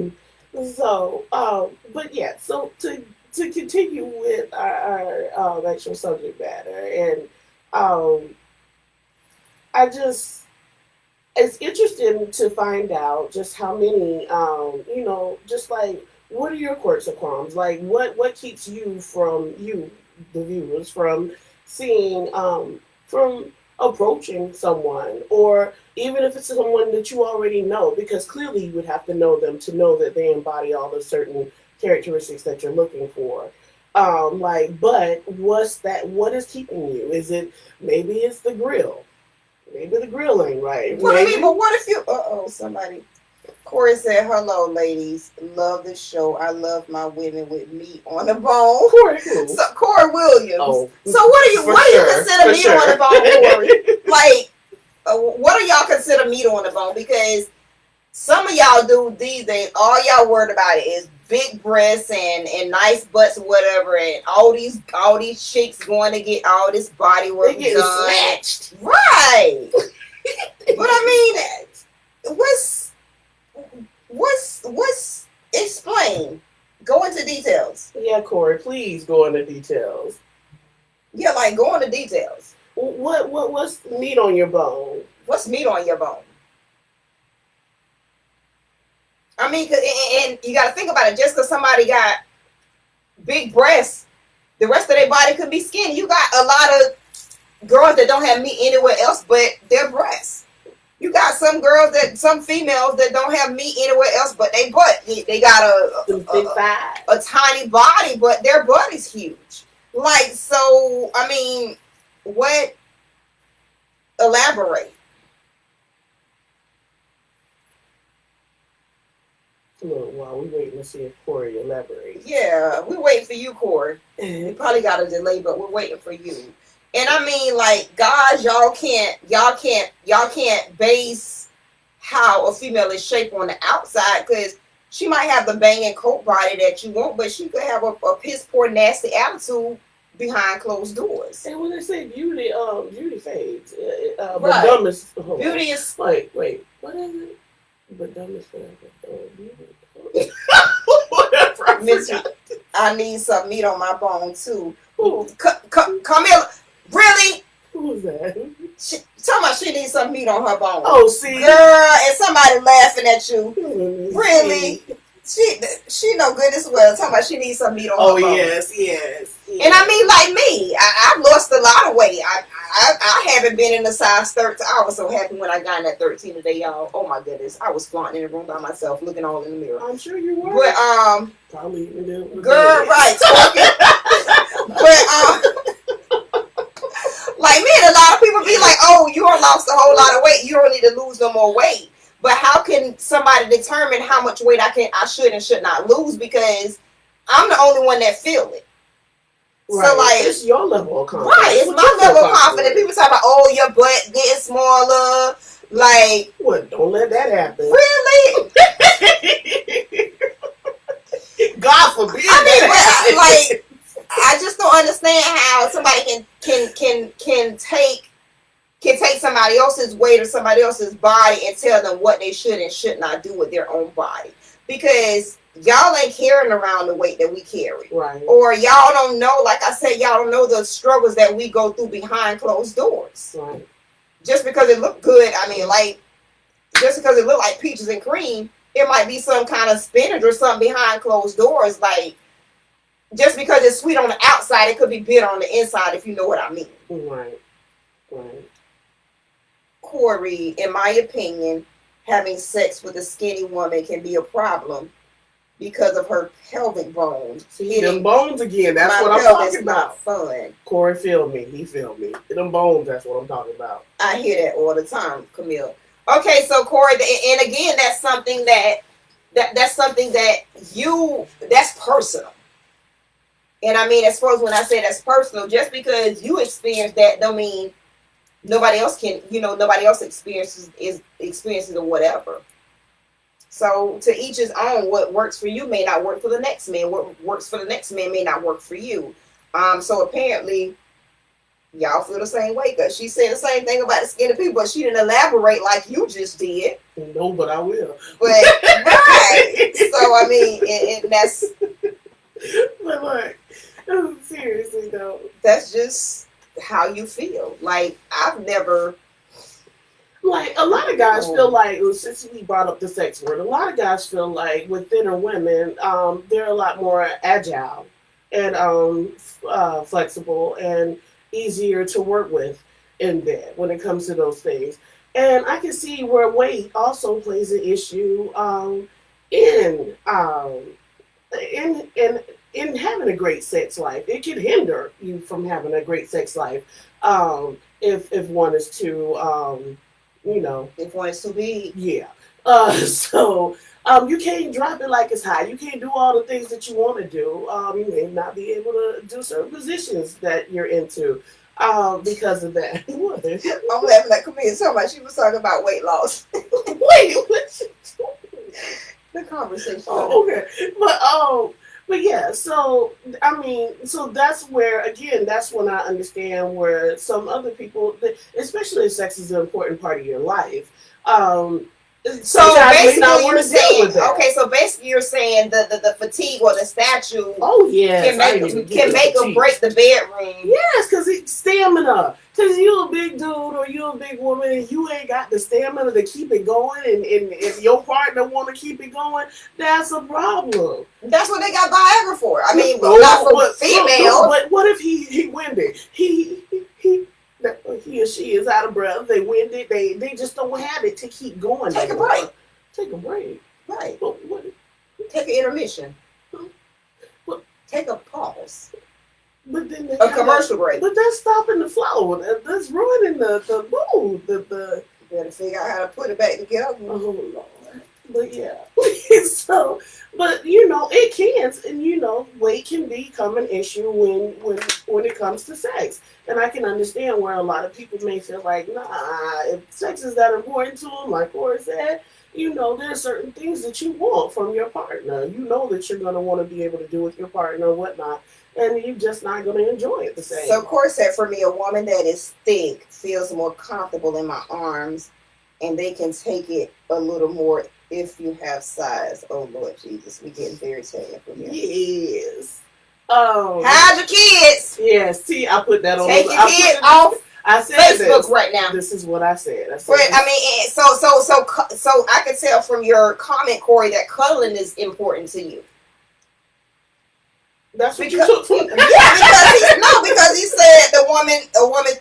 but yeah. So to continue with our actual subject matter, and it's interesting to find out just how many, just like, what are your quirks or qualms? Like, what keeps the viewers, from seeing, from approaching someone, or even if it's someone that you already know, because clearly you would have to know them to know that they embody all the certain characteristics that you're looking for. But what is keeping you? Is it, maybe it's the grill? Maybe the grill ain't right. Well, I mean, but what if you, somebody, Corey said, hello, ladies. Love the show. I love my women with meat on the bone. Corey who? So, Corey Williams. Oh, so what do you consider meat on the bone, Corey? Like, what do y'all consider meat on the bone? Because some of y'all do these days, all y'all worried about it is big breasts and nice butts or whatever, and all these chicks going to get all this body work done. Snatched. Right. But I mean, what's explain? Go into details. Yeah, Corey, please go into details. Yeah, like go into details. What's meat on your bone? What's meat on your bone? I mean, and you got to think about it. Just because somebody got big breasts, the rest of their body could be skinny. You got a lot of girls that don't have meat anywhere else but their breasts. You got some females that don't have meat anywhere else but their butt. They got a tiny body, but their butt is huge. Like, so, I mean, what? Elaborate. Look, while we're waiting to see if Corey elaborates. Yeah, we're waiting for you, Corey. We probably got a delay, but we're waiting for you. And I mean, like, guys, y'all can't base how a female is shaped on the outside, because She might have the banging coat body that you want, but she could have a piss poor nasty attitude behind closed doors. And when they say beauty, beauty fades. But Right. dumb is Beauty is wait, what is it? But dumb is forever. Beauty. Whatever. I need some meat on my bone too. Who? Camilla, really? Who's that? Talking about she needs some meat on her bone. Oh, see, girl, and somebody laughing at you. Really? She no good as well. Talking about she needs some meat on her bone. Yes. And I mean, like me, I've lost a lot of weight. I haven't been in the size 13. I was so happy when I got in that 13 today, y'all. Oh my goodness, I was flaunting in the room by myself, looking all in the mirror. I'm sure you were. But probably girl, right? But like me, and a lot of people be like, "Oh, you done lost a whole lot of weight. You don't need to lose no more weight." But how can somebody determine how much weight I should and should not lose? Because I'm the only one that feel it. Right. So like, it's your level of confidence. Right, it's my level of confidence. People talk about, oh, your butt getting smaller. Like, what? Don't let that happen. Really? God forbid. I mean, but, like, I just don't understand how somebody can take somebody else's weight or somebody else's body and tell them what they should and should not do with their own body. Because y'all ain't carrying around the weight that we carry. Right. Or y'all don't know, like I said, y'all don't know the struggles that we go through behind closed doors. Right. Just because it look good, I mean, like, just because it look like peaches and cream, it might be some kind of spinach or something behind closed doors. Like, just because it's sweet on the outside, it could be bitter on the inside, if you know what I mean. Right. Corey, in my opinion, having sex with a skinny woman can be a problem because of her pelvic bones. See, them bones again. That's what I'm talking about. Fun. Corey feel me. He feel me. Them bones. That's what I'm talking about. I hear that all the time, Camille. Okay, so Corey, and again, that's something that's personal. And I mean, as far as when I say that's personal, just because you experience that, don't mean nobody else can. Nobody else experiences or whatever. So to each his own. What works for you may not work for the next man. What works for the next man may not work for you. So apparently, y'all feel the same way, because she said the same thing about the skinny people, but she didn't elaborate like you just did. No, but I will. But right. So I mean, and that's. But look, seriously though, that's just how you feel. Like, I've never. Like, a lot of guys feel like, since we brought up the sex word, a lot of guys feel like with thinner women, they're a lot more agile and flexible and easier to work with in bed when it comes to those things. And I can see where weight also plays an issue in having a great sex life. It can hinder you from having a great sex life if one is too if one is too big. Yeah. So you can't drop it like it's high. You can't do all the things that you want to do. You may not be able to do certain positions that you're into because of that. What? I'm laughing at Camille so much. She was talking about weight loss. Wait, what? The conversation. Oh, okay. But yeah, so I mean, so that's where, again, that's when I understand where some other people, especially if sex is an important part of your life, so basically you're saying, so basically you're saying the fatigue or the statue can make or break the bedroom. Yes, because it's stamina. Because you a big dude or you a big woman and you ain't got the stamina to keep it going, and if your partner want to keep it going, that's a problem. That's what they got Viagra for. I mean, not for female. But what if he winded? He or she is out of breath. They winded. They just don't have it to keep going. Take a break. Take a break. Right. But take an intermission. Take a pause. But then a commercial break. But that's stopping the flow. That's ruining the mood. You better figure out how to put it back together. Oh Lord. But yeah. So, but it can, and weight can become an issue when it comes to sex. And I can understand where a lot of people may feel like, nah, if sex is that important to them, like Cora said, you know, there's certain things that you want from your partner. You know that you're going to want to be able to do with your partner and whatnot, and you're just not going to enjoy it the So, same. corset for me, a woman that is thick feels more comfortable in my arms, and they can take it a little more if you have size. Oh Lord Jesus, we getting very technical here. Yes. How's your kids? Yeah, see, I put that on. Take your kids off I said Facebook this. right now. This is what I said. I said But I mean, so I can tell from your comment, Corey, that cuddling is important to you. That's what you took from yeah, because he said a woman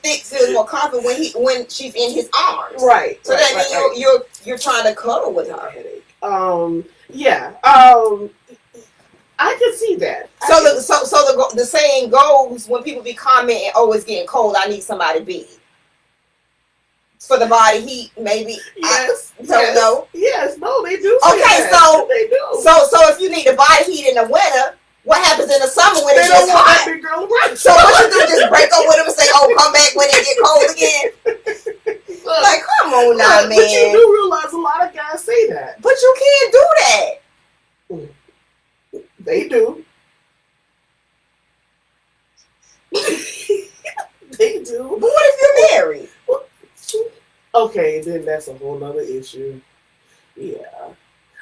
thick feels more confident when she's in his arms. Right. So that means you're trying to cuddle with her. Headache. Yeah. I can see that. So the saying goes when people be commenting, "Oh, it's getting cold. I need somebody big." For the body heat, maybe. Yes. I don't know. Yes. No, they do. Okay, so they do. So if you need the body heat in the winter, what happens in the summer when it's just hot? Big girl around. So what you do? Just break up with them and say, "Oh, come back when it get cold again." Like, come on now, man. But you do realize a lot of guys say that. But you can't do that. They do. They do. But what if you're married? Okay, then that's a whole nother issue. Yeah.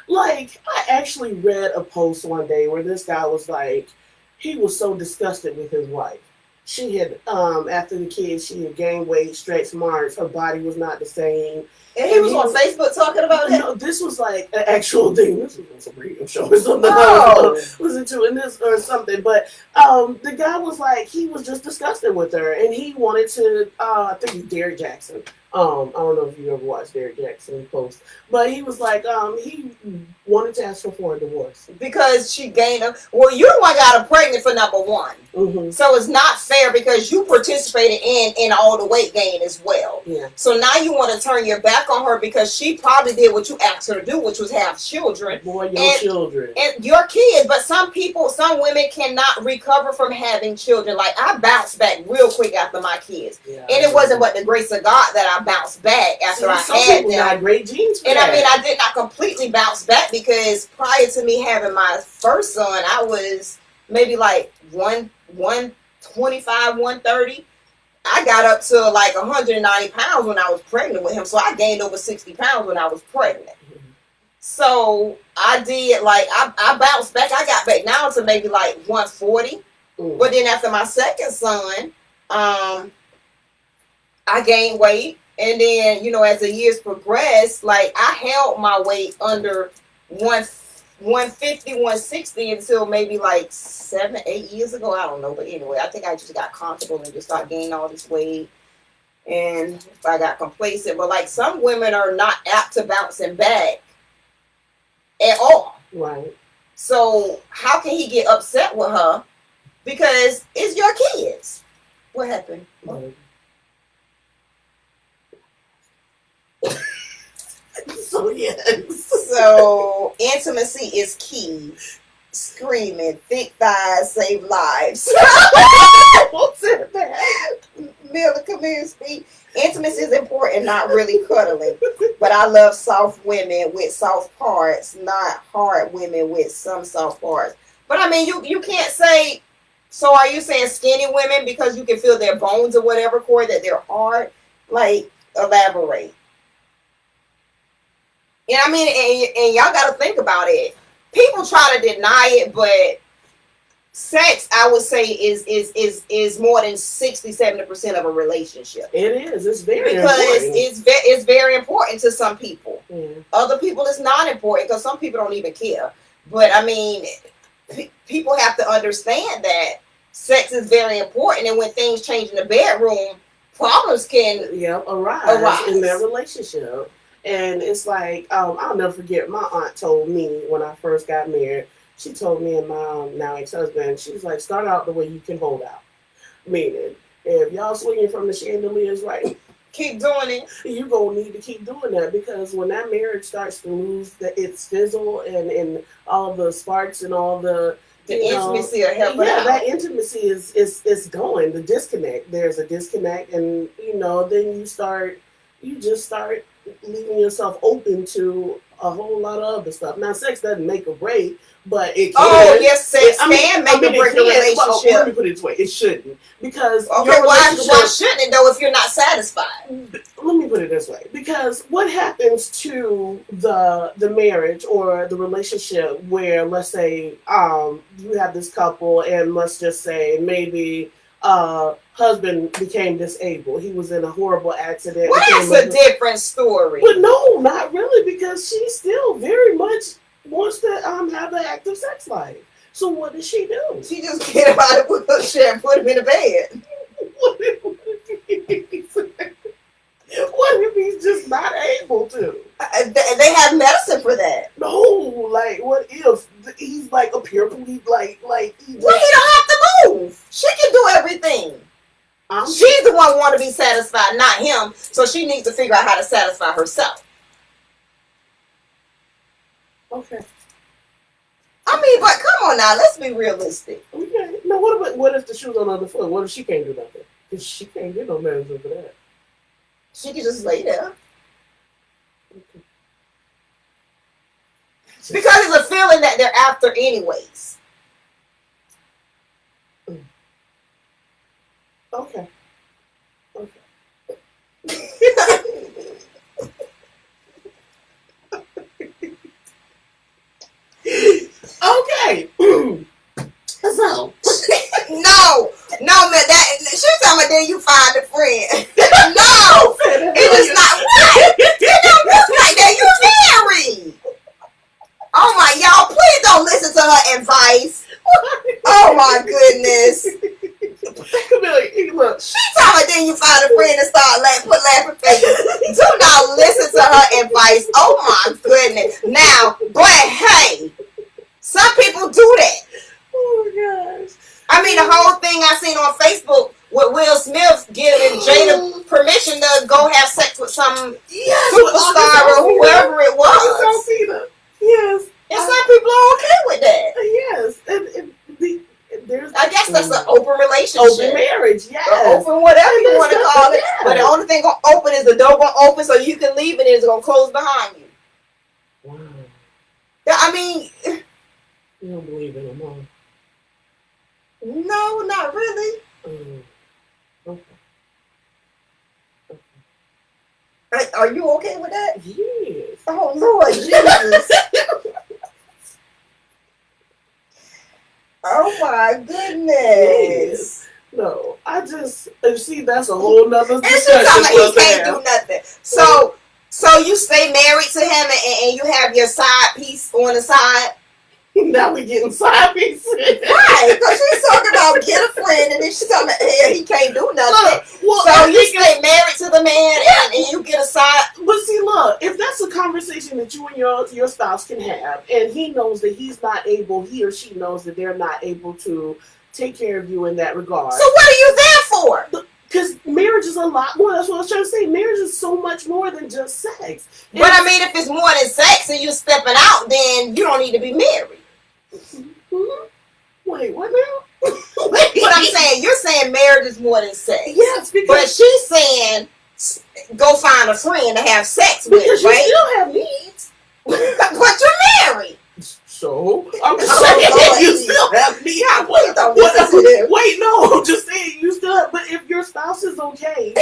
Like, I actually read a post one day where this guy was like, he was so disgusted with his wife. She had, after the kids, she had gained weight, stretched marks, her body was not the same. And he was on Facebook talking about it? No, this was like an actual thing. This was on some radio show or something. Listen to in this or something. But the guy was like, he was just disgusted with her, and he wanted to. I think it's Derrick Jackson. I don't know if you ever watched Derrick Jackson post, but he was like, he wanted to ask her for a divorce because she gained a. Well, you're the one got her pregnant for number one, so it's not fair because you participated in all the weight gain as well. Yeah. So now you want to turn your back on her because she probably did what you asked her to do, which was have children. Boy, your children and your kids. But some women cannot recover from having children. Like I bounced back real quick after my kids, and it wasn't but the grace of God that I bounced back after I had them. Got great genes for and that. I mean, I did not completely bounce back because prior to me having my first son, I was maybe like 125, 130. I got up to like 190 pounds when I was pregnant with him. So I gained over 60 pounds when I was pregnant. So I did I bounced back. I got back now to maybe like 140. But then after my second son, I gained weight. And then, as the years progressed, like I held my weight under 150, 160 until maybe like 7, 8 years ago. I don't know. But anyway, I think I just got comfortable and just started gaining all this weight. And I got complacent. But like some women are not apt to bouncing back at all. Right. So how can he get upset with her? Because it's your kids. What happened? Right. So yes. So intimacy is key. Screaming, thick thighs save lives. Who said that? Miller, come here and speak. Intimacy is important, not really cuddling. But I love soft women with soft parts, not hard women with some soft parts. But I mean, you can't say. So are you saying skinny women because you can feel their bones or whatever, Corey, that they're hard? Like, elaborate. You know what I mean? And y'all got to think about it. People try to deny it, but sex, I would say, is more than 60-70% of a relationship. It is. It's very because important. it's very important to some people. Yeah. Other people, it's not important because some people don't even care. But I mean, people have to understand that sex is very important, and when things change in the bedroom, problems can arise in their relationship. And it's like, I'll never forget, my aunt told me when I first got married, she told me and my now ex-husband, she was like, start out the way you can hold out. Meaning, if y'all swinging from the chandeliers, right, keep doing it. You're going to need to keep doing that, because when that marriage starts to lose its fizzle and all the sparks and all the intimacy or help out. That intimacy is going. The disconnect. There's a disconnect, and then you just start leaving yourself open to a whole lot of other stuff. Now, sex doesn't make or break, but it can. Oh, yes, sex I mean, can make or break a Well, relationship. let me put it this way: it shouldn't, because okay, why shouldn't it though if you're not satisfied? Let me put it this way: because what happens to the marriage or the relationship where, let's say, you have this couple, and let's just say maybe husband became disabled. He was in a horrible accident. Well, that's a different story. But no, not really, because she still very much wants to have an active sex life. So what does she do? She just get him out of the wheelchair and put him in the bed. What if he's just not able to? They have medicine for that. No, like what if he's like a paraplegic, like he don't have to move. She can do everything. She's the one who want to be satisfied, not him. So she needs to figure out how to satisfy herself. Okay. I mean, but come on now, let's be realistic. Okay. Now, what if the shoe's on the other foot? What if she can't do nothing? Because she can't get no medicine for that. She can just lay there. Okay. Because it's a feeling that they're after anyways. Okay. Okay. Okay. So. No, man. She's talking about then you find a friend. No, it is not. What? It don't look like that. You're married. Oh my, y'all! Please don't listen to her advice. Oh my goodness. Look. She talking about then you find a friend and start laughing faces. Do not listen to her advice. Oh my goodness. Now, but hey, some people do that. Oh my gosh. I mean, the whole thing I seen on Facebook with Will Smith giving Jada permission to go have sex with some superstar or whoever it was. Yes. And some people are okay with that. Yes. And I guess that's an open relationship. Open marriage, yes. Or open whatever you want to call it. Yeah. But the only thing going to open is the door going to open so you can leave and it's going to close behind you. Wow. I mean... You don't believe in them, huh? No, not really. Okay. Are you okay with that? Yes. Oh, Lord Jesus. Oh, my goodness. Yes. No, I just... See, that's a whole nother discussion. He can't do nothing. So you stay married to him and you have your side piece on the side? Now we getting side pieces. Right, because she's talking about get a friend and then she's talking about he can't do nothing. Look, so you stay married to the man and you get a side. But see, look, if that's a conversation that you and your spouse can have, and he knows that he or she knows that they're not able to take care of you in that regard. So what are you there for? Because marriage is a lot more. That's what I was trying to say. Marriage is so much more than just sex. But I mean, if it's more than sex and you're stepping out, then you don't need to be married. Mm-hmm. Wait, what now? But I'm saying, you're saying marriage is more than sex. Yes, because... But she's saying, go find a friend to have sex with, because right? You still have needs. But you're married. So, I'm just saying, you still have needs. Wait, no, I'm just saying, you still have... But if your spouse is okay...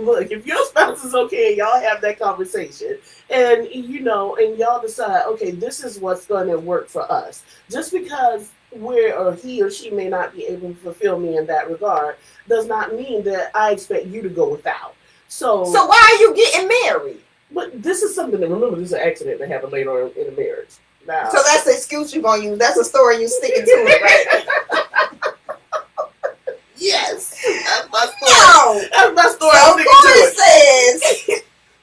Look, if your spouse is okay, y'all have that conversation. And, and y'all decide, okay, this is what's going to work for us. Just because he or she may not be able to fulfill me in that regard does not mean that I expect you to go without. So why are you getting married? But this is something that, remember, this is an accident that happened later on in a marriage. Now, so that's the excuse you're going to use. That's a story you're sticking to, right? Yes. That's my story. No. That's my story. So it says...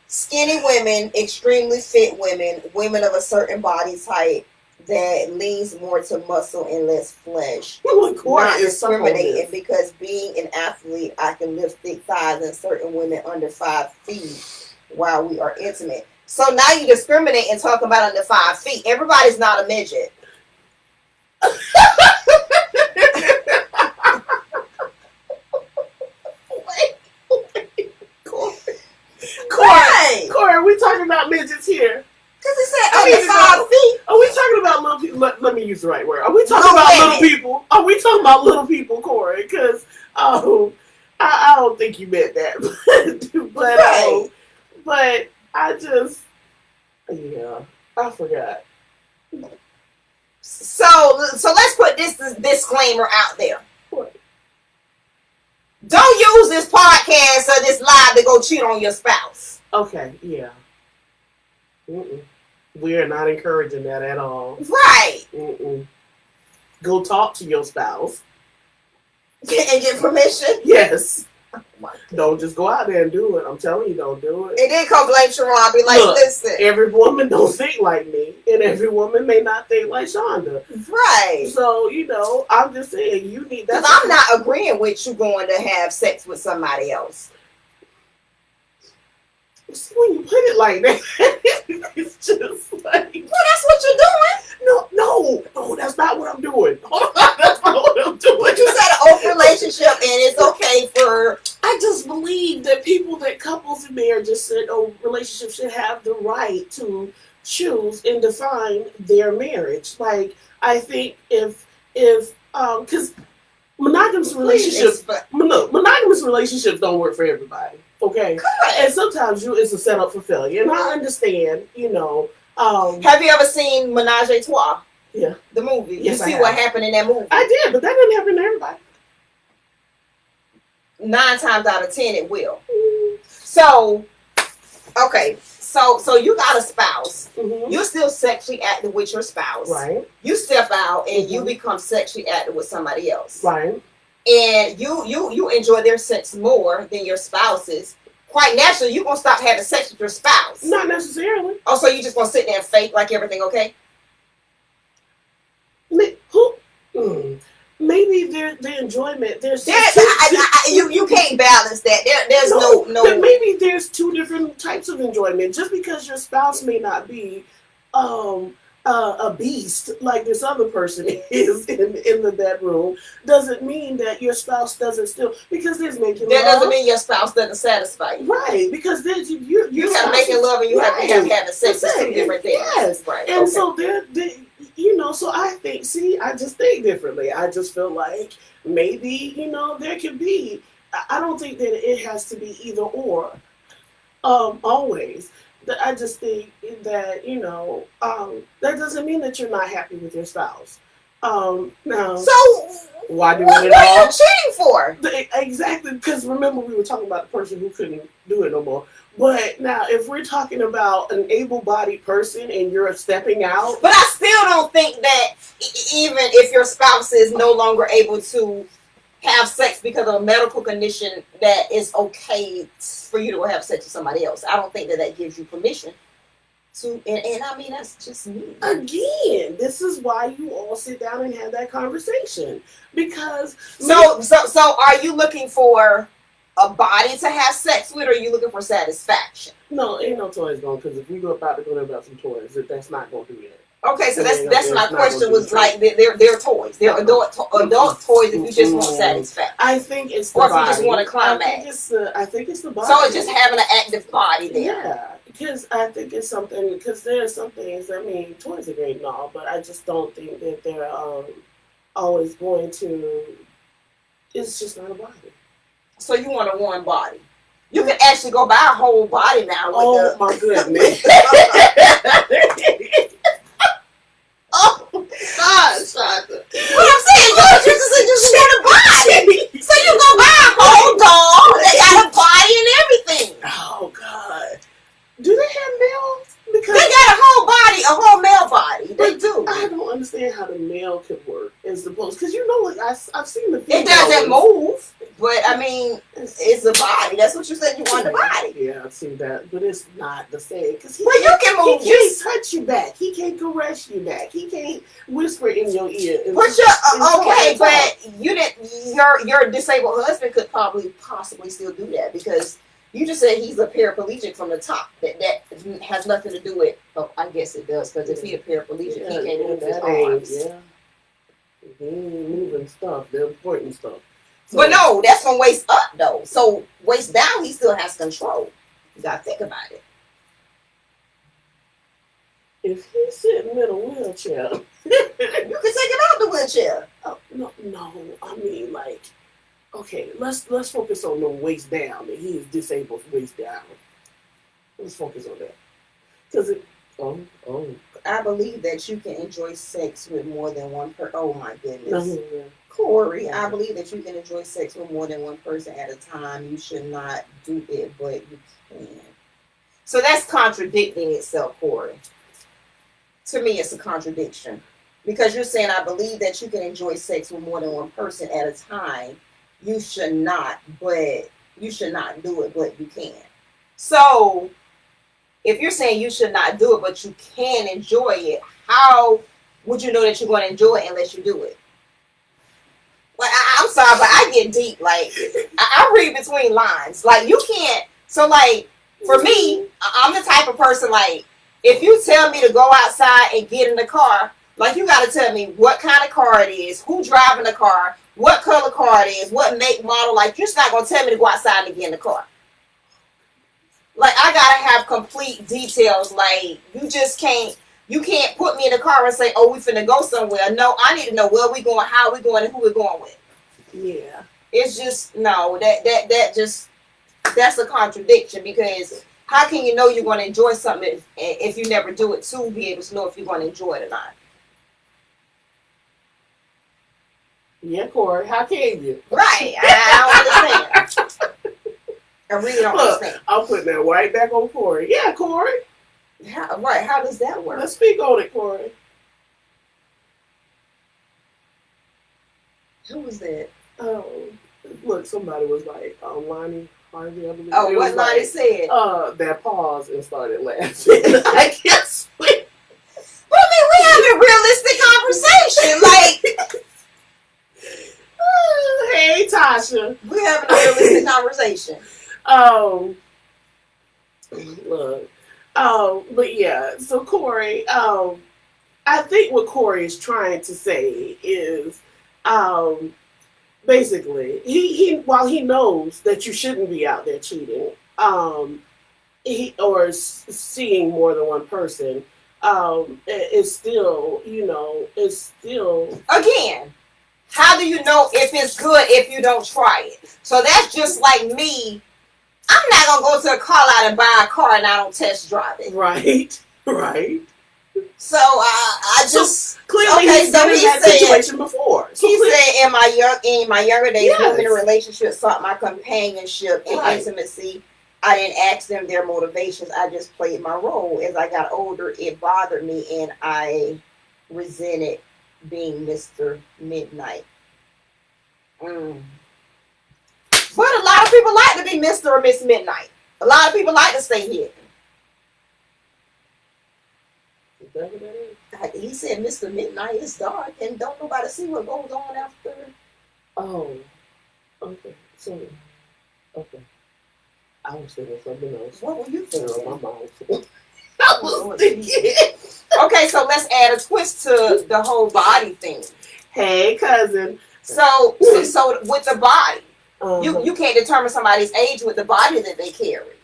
Skinny women, extremely fit women, women of a certain body type that leans more to muscle and less flesh. Not discriminating because being an athlete, I can lift thick thighs and certain women under 5 feet while we are intimate. So now you discriminate and talk about under 5 feet. Everybody's not a midget. about midgets here? Because it said I need under to 5 know. feet. Are we talking about little people? Let me use the right word. Are we talking Little about women. little people? Are we talking about little people, Corey? Because I don't think you meant that, Right. but I just yeah, I forgot. So let's put this disclaimer out there. What? Don't use this podcast or this live to go cheat on your spouse. Okay, yeah. We are not encouraging that at all. Right. Go talk to your spouse. And get permission. Yes. Oh my God. Don't just go out there and do it. I'm telling you, don't do it. And then come blame Cheron. Be like, Look, listen. every woman don't think like me, and every woman may not think like Chanda. Right. So, I'm just saying, you need that. Because I'm not agreeing with you going to have sex with somebody else. See, when you put it like that, it's just like... Well, that's what you're doing. No, that's not what I'm doing. That's not what I'm doing. But you said an open relationship, and it's okay for... I just believe that couples in marriages relationships should have the right to choose and define their marriage. Like, I think because monogamous relationships don't work for everybody. Okay, Correct. and sometimes it's a setup for failure, and I understand. Have you ever seen Menage a Trois? Yeah, the movie. Yes, you see what happened in that movie. I did, but that didn't happen to everybody. 9 times out of 10, it will. So, okay. So you got a spouse. Mm-hmm. You're still sexually active with your spouse. Right. You step out and you become sexually active with somebody else. Right. And you enjoy their sex more than your spouse's. Quite naturally, you're gonna stop having sex with your spouse. Not necessarily. Oh, so you just gonna sit there and fake like everything okay? Maybe the enjoyment. You can't balance that. There's no. But maybe there's 2 different types of enjoyment. Just because your spouse may not be a beast like this other person is in the bedroom doesn't mean that your spouse doesn't still, because there's making love. That doesn't mean your spouse doesn't satisfy you. Right, because there's you have making love and you have having sex. It's 2 different things. Yes, right. And so so I just think differently. I just feel like maybe, there could be, I don't think that it has to be either or, always. I just think that, that doesn't mean that you're not happy with your spouse. Now, so why do what it all? are you cheating for? Exactly, because remember we were talking about the person who couldn't do it no more. But now, if we're talking about an able-bodied person and you're stepping out, but I still don't think that even if your spouse is no longer able to have sex because of a medical condition, that it's okay for you to have sex with somebody else. I don't think that gives you permission to, and I mean, that's just me. Again, this is why you all sit down and have that conversation. Because so are you looking for a body to have sex with, or are you looking for satisfaction? No, ain't no toys going, because if we go about some toys, that's not going to do that. Okay, so that's my question. Was like they're toys. They're adult toys. If you just want satisfaction, I think it's the or if body. you just want to climax. I think it's the body. So it's just having an active body there. Yeah, because I think it's something. Because there are some things. I mean, toys are great and all, but I just don't think that they're always going to. It's just not a body. So you want a warm body. You can actually go buy a whole body now. Oh my goodness. Oh God, Shonda. What I'm saying, you just want a body. So you go buy a whole doll that got a body and everything. Oh God. Do they have males? Because they got a whole body, a whole male body. They do. I don't understand how the male could work as opposed, because I've seen the female. It doesn't move, but I mean, it's a body. That's what you said. You want a body. Yeah, I've seen that, but it's not the same. Because you can move. He can't touch you back. He can't caress you back. He can't whisper in your ear. But you're okay. But you didn't. Your disabled husband could possibly still do that, because you just said he's a paraplegic from the top. That has nothing to do with. Oh, I guess it does, because if he's a paraplegic, he can't move his arms. Yeah, he ain't moving stuff. They're important stuff. So, but no, that's from waist up though. So waist down, he still has control. You gotta think about it. if he's sitting in a wheelchair, You can take him out the wheelchair. oh, no, no, I mean like, okay, let's focus on the waist down. That he is disabled waist down. Let's focus on that because it. Oh, oh, I believe that you can enjoy sex with more than one person. Oh my goodness. no, Corey, I believe that you can enjoy sex with more than one person at a time. You should not do it, but you can. So that's contradicting itself, Corey. To me, it's a contradiction. Because you're saying, I believe that you can enjoy sex with more than one person at a time. You should not, but you should not do it, but you can. So if you're saying you should not do it, but you can enjoy it, how would you know that you're going to enjoy it unless you do it? Like, I'm sorry, but I get deep. Like, I read between lines. Like, you can't. So, like, for me, I'm the type of person, like, if you tell me to go outside and get in the car, like, you got to tell me what kind of car it is, who driving the car, what color car it is, what make, model. Like, you're just not going to tell me to go outside and get in the car. Like, I got to have complete details. Like, you can't put me in the car and say, oh, we finna go somewhere. No, I need to know where we going, how we going, and who we're going with. yeah. It's just, no, that's a contradiction, because how can you know you're going to enjoy something if you never do it to be able to know if you're going to enjoy it or not? Yeah, Corey, how can you? Right. I don't understand. I really don't understand. I'm putting that right back on Corey. Yeah, Corey. How does that work? Let's speak on it, Corey. Who was that? Look, somebody was like, Lonnie Harvey, I believe. Oh, what Lonnie said? That paused and started laughing. I guess. Well, I mean, we having realistic conversation. Like, hey, Tasha. we having a realistic conversation. Look. But yeah, so Corey, I think what Corey is trying to say is, basically, he while he knows that you shouldn't be out there cheating, seeing more than one person, it's still, it's still. Again, how do you know if it's good if you don't try it? So that's just like me. I'm not gonna go to a car lot and buy a car and I don't test drive it. Right. So I just so clearly he's been in that situation before. So he said in my younger days, yes. Women in relationships sought my companionship and right. intimacy. I didn't ask them their motivations. I just played my role. As I got older, it bothered me and I resented being Mr. Midnight. But a lot of people like to be Mr. or Miss Midnight. A lot of people like to stay hidden. Is that what that is? He said Mr. Midnight is dark and don't nobody see what goes on after. Oh, okay. So, okay. I was thinking something else. What were you thinking? My mouth. I was thinking. Okay, so let's add a twist to the whole body thing. Hey, cousin. So with the body, Uh-huh. you can't determine somebody's age with the body that they carry.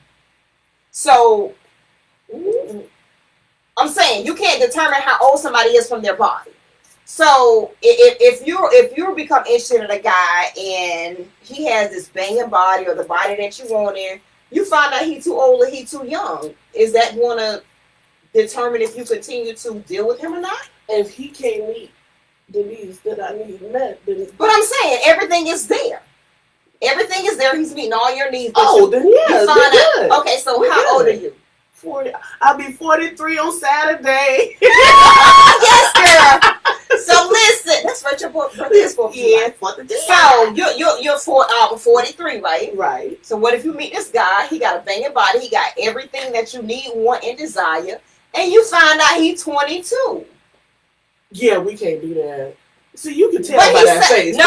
So I'm saying you can't determine how old somebody is from their body. So if you become interested in a guy and he has this banging body or the body that you want in, you find out he's too old or he's too young. Is that going to determine if you continue to deal with him or not? If he can't meet the needs that I need met, then. But I'm saying everything is there. Everything is there. He's meeting all your needs. Then yes. Okay, so how old are you? 40. I'll be 43 on Saturday. Yes, girl. So listen, that's what your birthday is for. Yeah, so you're 43, right? Right. So what if you meet this guy? He got a banging body. He got everything that you need, want, and desire, and you find out he's 22. Yeah, we can't do that. So you can tell by that face. No,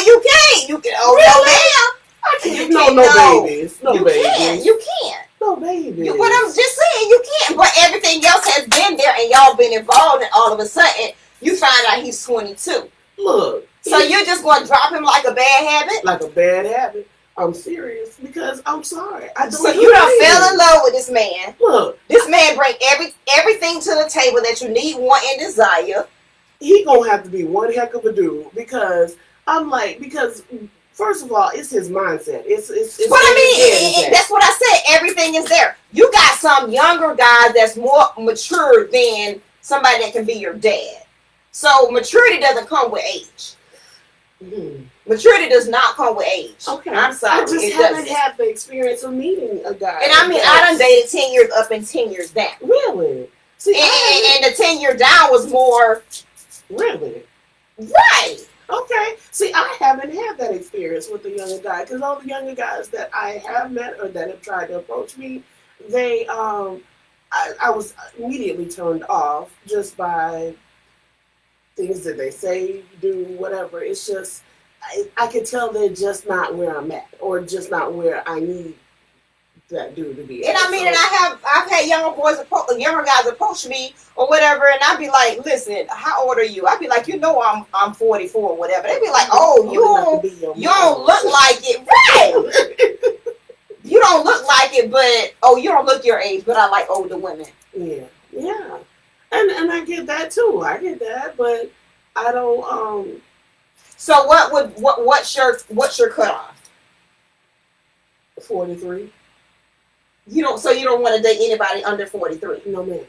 you can't. You can. Oh, really? No, I can't. No babies. No you babies. Can't. You can't. No babies. What I'm just saying, you can't. But everything else has been there, and y'all been involved, and all of a sudden, you find out he's 22. Look. So you're just going to drop him like a bad habit? Like a bad habit. I'm serious because I'm sorry. I don't So do you done fell in crazy. love with this man. Look, This man bring everything to the table that you need, want, and desire. he gonna have to be one heck of a dude because I'm like because first of all, it's his mindset. It's But I where his head is mean, at. that's what I said. Everything is there. You got some younger guys that's more mature than somebody that can be your dad. So maturity doesn't come with age. Hmm. Maturity does not come with age. Okay, I'm sorry, I just it haven't doesn't. had the experience of meeting a guy. And I mean, I done dated 10 years up and 10 years down. Really. See, And the 10 year down was more really. right. Okay. See, I haven't had that experience with the younger guy because all the younger guys that I have met or that have tried to approach me, they I was immediately turned off just by things that they say, do, whatever. It's just I can tell they're just not where I'm at or just not where I need that dude to be And at. I mean, So, and I've had younger guys approach me or whatever, and I'd be like, "Listen, how old are you?" I'd be like, "You know, I'm 44 or whatever." They'd be like, "Oh, you don't look like it, right? You don't look like it, but oh, you don't look your age, but I like older women." Yeah, yeah, and I get that too. I get that, but I don't. So what's your cutoff? 43. You don't want to date anybody under 43. No man.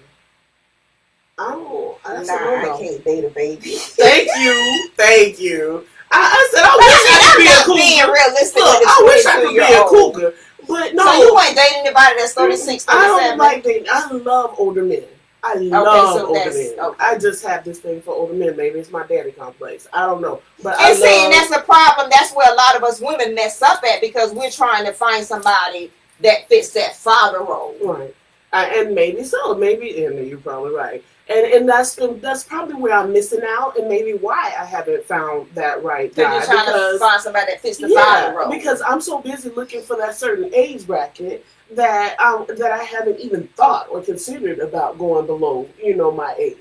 I don't. That's Nah, a no I no. can't date a baby. Thank you, thank you. I said I But wish I could I be mean, a I'm just being cougar. realistic Look, with I a wish I 22 could be year a old. cougar, but So you no. ain't dating anybody that's 36, I don't 37? like dating. I love older men. I Okay, love so older that's men. okay. I just have this thing for older men. Maybe it's my daddy complex. I don't know, but I And see, and love. that's the problem. That's where a lot of us women mess up at because we're trying to find somebody that fits that father role. Right. And maybe so. Maybe, and you're probably right. And that's probably where I'm missing out, and maybe why I haven't found that right Because you're guy. trying to Because find somebody that fits the father role. because I'm so busy looking for that certain age bracket that I haven't even thought or considered about going below, my age.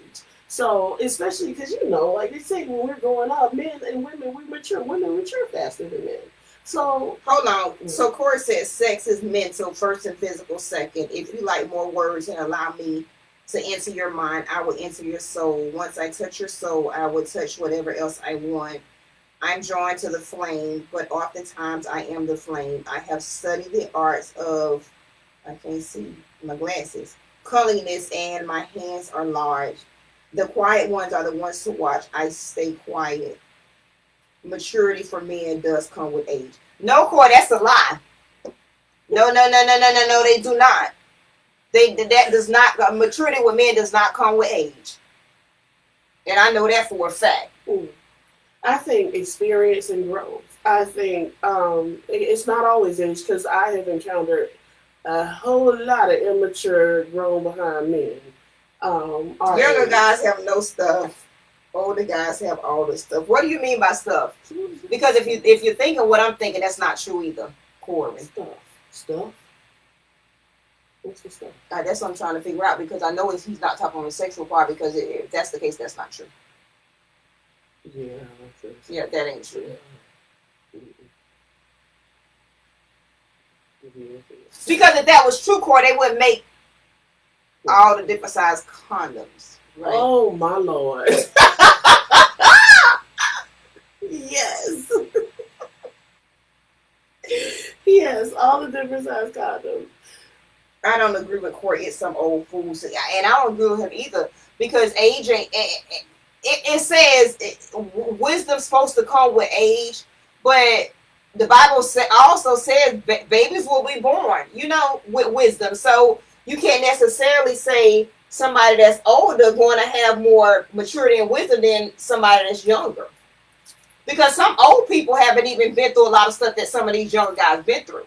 So especially because like they say, when we're growing up, men and women we mature. Women mature faster than men. So Hold on. So Corey says sex is mental first and physical second. If you like more words and allow me to enter your mind, I will enter your soul. Once I touch your soul, I will touch whatever else I want. I'm drawn to the flame, but oftentimes I am the flame. I have studied the arts of, I can't see my glasses, cleanliness, and my hands are large. The quiet ones are the ones to watch. I stay quiet. Maturity for men does come with age. No, Corey, that's a lie. No, no, no, no, no, no, no. They do not. That does not. Maturity with men does not come with age, and I know that for a fact. I think experience and growth. I think it's not always age because I have encountered a whole lot of immature, grown behind men. Younger guys have no stuff. Older guys have all the stuff. What do you mean by stuff? Because if you're thinking what I'm thinking, that's not true either, Corey. Stuff. What's the stuff? That's what I'm trying to figure out because I know he's not talking on the sexual part because if that's the case, that's not true. Yeah, yeah, that ain't true. Because if that was true, Corey, they wouldn't make all the different size condoms. Right? Oh my Lord. Yes. Yes, all the different size condoms. I don't agree with Corey. It's some old fools, and I don't agree with him either because age ain't. It says wisdom's supposed to come with age, but the Bible also says babies will be born, with wisdom. So you can't necessarily say somebody that's older going to have more maturity and wisdom than somebody that's younger. Because some old people haven't even been through a lot of stuff that some of these young guys been through.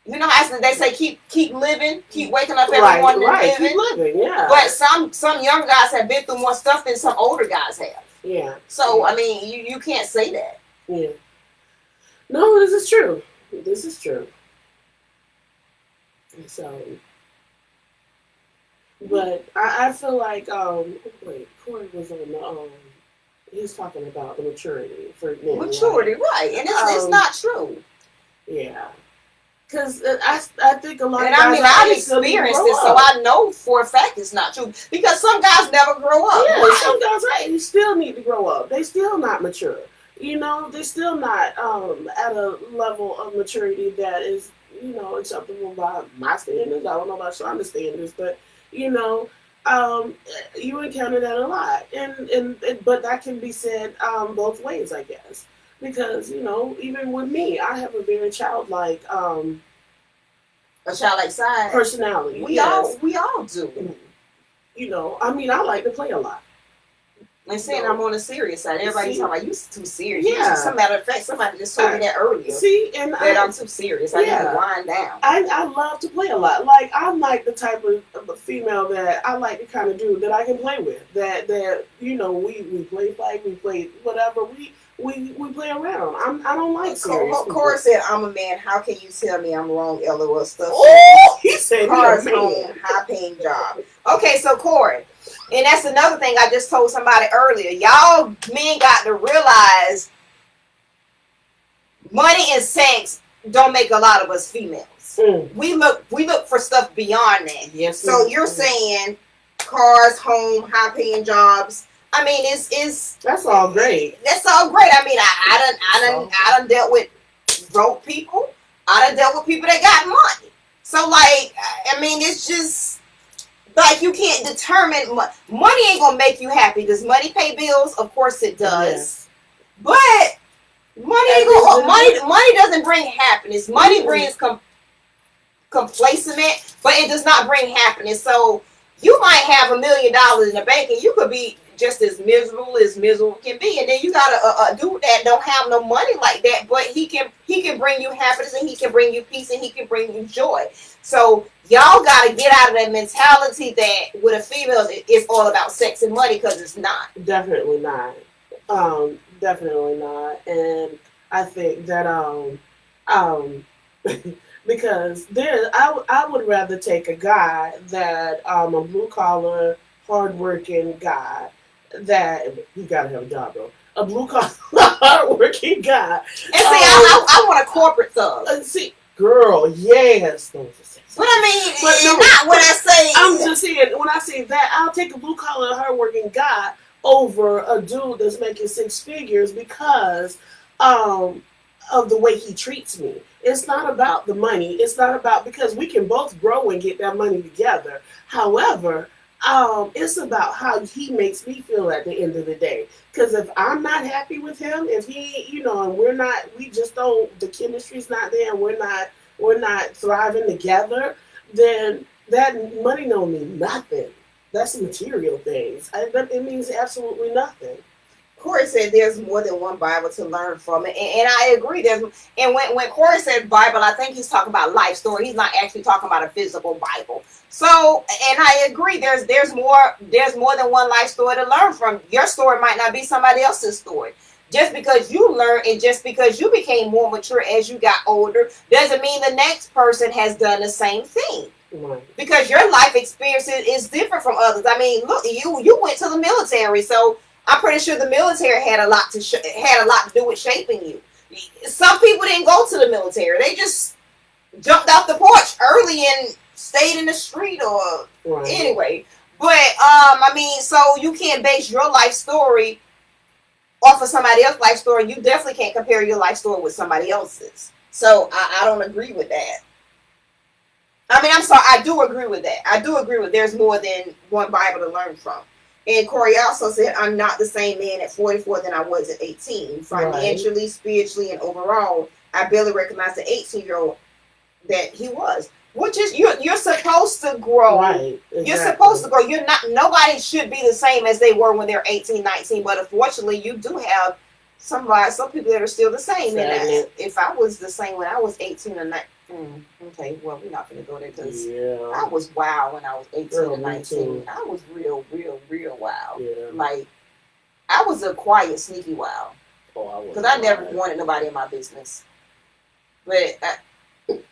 You know how they say keep living, keep waking up every morning and living. Keep living, yeah. But some young guys have been through more stuff than some older guys have. Yeah. So I mean, you can't say that. Yeah. No, this is true. This is true. So, but I feel like wait, Corey was on the he's talking about the maturity for men, Maturity, right? And it's not true. Yeah. Because I think a lot and of guys, I mean, I've experienced it, so I know for a fact it's not true. Because some guys never grow up. Yeah, right? some guys, right? They still need to grow up. They still not mature. You know, they're still not at a level of maturity that is, you know, acceptable by my standards. I don't know about Shonda's standards, but you know, um, you encounter that a lot, and but that can be said both ways, I guess, because you know, even with me, I have a very childlike a childlike side personality. We all do. You know, I mean, I like to play a lot. And saying I'm on the serious side. Everybody's talking about you too serious. Yeah. As a matter of fact, somebody just told me that earlier. See, and that I'm too serious. I need to wind down. I love to play a lot. Like I'm like the type of a female that I like to kind of do that I can play with. That you know we play fight, we play whatever we play around. I don't like serious. Corey said I'm a man. How can you tell me I'm wrong? LOL stuff. Oh, he said cars home, high paying job. Okay, so Corey. And that's another thing I just told somebody earlier. Y'all men got to realize money and sex don't make a lot of us females. We look for stuff beyond that. Yes. So you're saying cars, home, high paying jobs. I mean, it's that's all great. That's all great. I mean, I done dealt with broke people. I done dealt with people that got money. So like, I mean, it's just. Like you can't determine money ain't gonna make you happy. Does money pay bills? Of course it does. Yes. But money doesn't bring happiness. Money brings complacement, but it does not bring happiness. So you might have $1 million in the bank, and you could be just as miserable can be. And then you got a dude that don't have no money like that, but he can bring you happiness, and he can bring you peace, and he can bring you joy. So y'all got to get out of that mentality that with a female it's all about sex and money, because it's not. Definitely not. Definitely not. And I think that because I would rather take a guy that a blue collar, hardworking guy that you gotta have a job though. A blue collar, hardworking guy. And see, I want a corporate thug. See, girl, yes. But I mean, but no, not when I say. I'm just saying, when I say that, I'll take a blue collar, hardworking guy over a dude that's making 6 figures because of the way he treats me. It's not about the money. It's not about, because we can both grow and get that money together. However, it's about how he makes me feel at the end of the day. Because if I'm not happy with him, if he, you know, and we just don't, the chemistry's not there, and we're not thriving together, then that money don't mean nothing. That's material things. It means absolutely nothing. Corey said there's more than one Bible to learn from it, and I agree. And when Corey said Bible, I think he's talking about life story. He's not actually talking about a physical Bible. So, and I agree. There's more than one life story to learn from. Your story might not be somebody else's story. Just because you learned and just because you became more mature as you got older doesn't mean the next person has done the same thing. Right. Because your life experience is different from others. I mean, look, you went to the military, so I'm pretty sure the military had a lot to do with shaping you. Some people didn't go to the military; they just jumped off the porch early and stayed in the street, or anyway. But I mean, so you can't base your life story off of somebody else's life story. You definitely can't compare your life story with somebody else's. So I don't agree with that. I mean, I'm sorry, I do agree with that. I do agree with there's more than one Bible to learn from. And Corey also said, I'm not the same man at 44 than I was at 18. Financially, spiritually, and overall, I barely recognize the 18-year-old that he was. Which is, you're supposed to grow. Right. Exactly. You're supposed to grow. Nobody should be the same as they were when they're 18, 19. But unfortunately, you do have some people that are still the same. And if I was the same when I was 18 or 19, okay, well, we're not going to go there because I was wild when I was 18 and 19. I was real wild. Yeah. Like, I was a quiet, sneaky wild. Because I never wanted nobody in my business. But, anyway,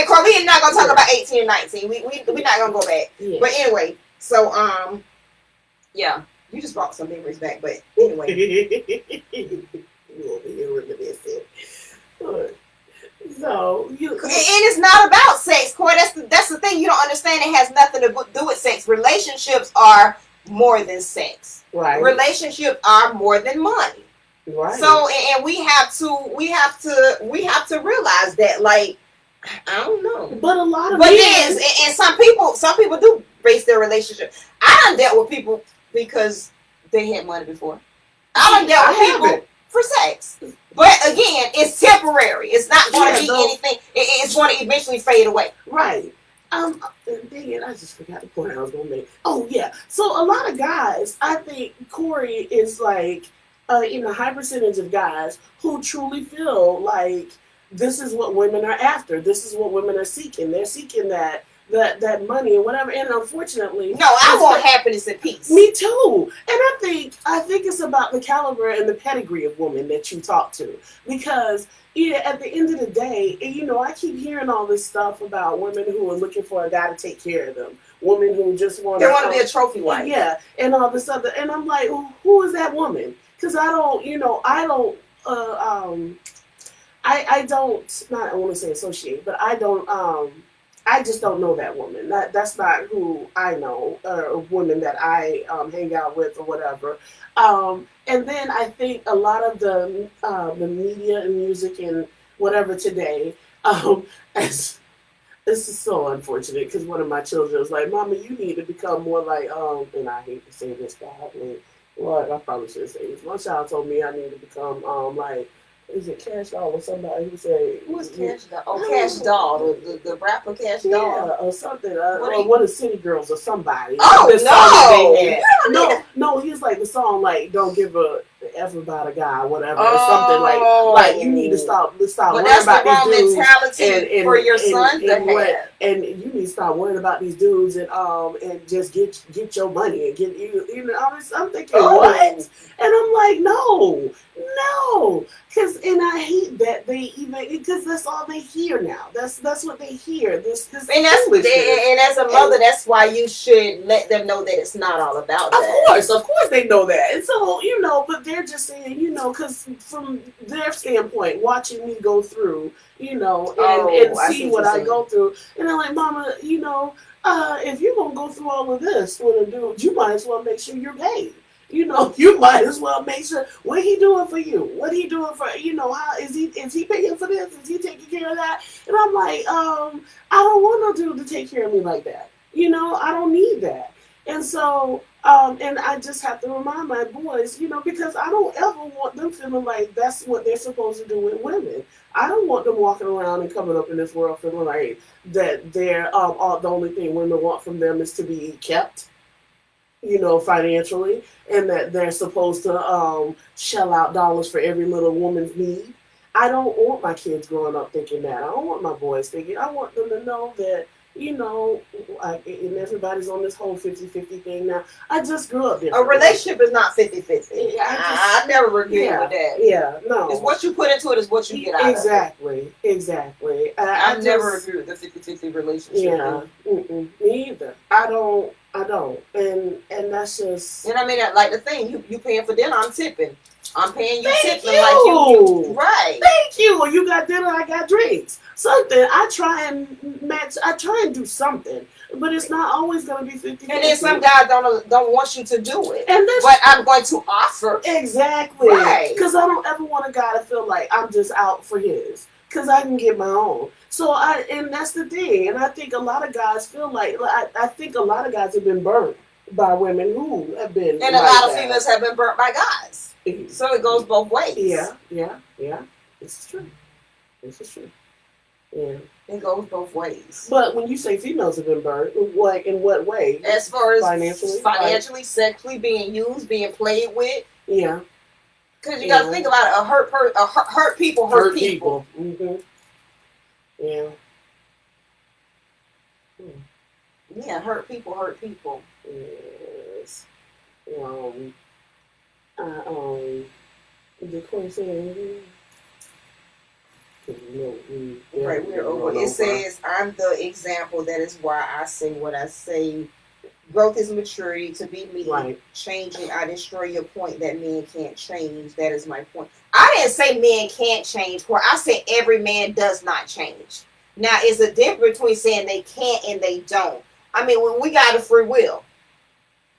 Carl, we're not going to talk about 18 and 19. We're not going to go back. Yeah. But anyway, so, Yeah, you just brought some memories back. But anyway, You over here reminiscing. So and it's not about sex, Corey. That's the thing. You don't understand. It has nothing to do with sex. Relationships are more than sex. Right. Relationships are more than money. Right. So and we have to realize that, like, I don't know. But a lot of men, and some people do base their relationship. I done dealt with people because they had money before. I done dealt with people for sex. But again, it's temporary. It's not going to be anything. It's going to eventually fade away. Right. Dang it, I just forgot the point I was going to make. Oh, yeah. So a lot of guys, I think Corey is like, in a high percentage of guys who truly feel like this is what women are after. This is what women are seeking. They're seeking that money or whatever. And unfortunately, no, I want happiness and peace. Me too. And I think it's about the caliber and the pedigree of women that you talk to, because at the end of the day, I keep hearing all this stuff about women who are looking for a guy to take care of them. Women who just want to be a trophy wife. Yeah, and all this other. And I'm like, who is that woman? Because I don't, not I want to say associate, but I don't, I just don't know that woman. That's not who I know, or women that I hang out with or whatever. And then I think a lot of the media and music and whatever today, as this is so unfortunate, because one of my children was like, "Mama, you need to become more like," and I hate to say this, badly. Well, I probably should say this. My child told me I need to become like, is it Cash Doll or somebody who say, who's Cash Doll? Oh, Cash Doll, the rapper Cash Doll, yeah, or something, or one of City Girls or somebody. Oh, no! Song they had. No, he's like the song like "Don't Give a F About a Guy," whatever, or something like you need to stop worrying about these dudes mentality for your son to have. And you need to stop worrying about these dudes and just get your money and get I'm thinking what? And I'm like, no, and I hate that because that's all they hear now. That's what they hear. This and as a mother, that's why you should let them know that it's not all about that. Of course they know that. And so, but they're just saying, because from their standpoint, watching me go through, and see what I go through. And I'm like, Mama, if you're going to go through all of this with a dude, you might as well make sure you're paid. You might as well make sure what he doing for you. What he doing for how is he paying for this? Is he taking care of that? And I'm like, I don't want no dude to take care of me like that. I don't need that. And so, and I just have to remind my boys, because I don't ever want them feeling like that's what they're supposed to do with women. I don't want them walking around and coming up in this world feeling like that they're the only thing women want from them is to be kept. Financially, and that they're supposed to shell out dollars for every little woman's need. I don't want my kids growing up thinking that. I don't want my boys thinking. I want them to know that, and everybody's on this whole 50-50 thing now. I just grew up different. A relationship is not 50-50. I never agree with that. Yeah, no. It's what you put into it is what you get out of it. Exactly. I never agree with the 50-50 relationship. Yeah, me either. I don't. And that's just. And I mean, like the thing, you paying for dinner, I'm tipping. I'm paying you tipping like you. Right. Thank you. When you got dinner, I got drinks. Something. I try and match. I try and do something. But it's not always going to be 50-50. And then some guys don't want you to do it. But I'm going to offer. Exactly. Right. Because I don't ever want a guy to feel like I'm just out for his. Because I can get my own. So and that's the thing. And I think a lot of guys feel like I think a lot of guys have been burned by women who have been. And a lot of females have been burnt by guys. So it goes both ways. Yeah. This is true. Yeah. It goes both ways. But when you say females have been burned, in what way? As far as financially, sexually, being used, being played with. Yeah. Because you got to think about it. Hurt people hurt people. Mm-hmm. Yeah. Yeah, hurt people hurt people. Yes. The question right, we're over. It says, I'm the example. That is why I say what I say. Growth is maturity. To be me, Right. changing. I destroy your point that men can't change. That is my point. I didn't say men can't change. Where I said every man does not change. Now, it's a difference between saying they can't and they don't. I mean, when we got a free will,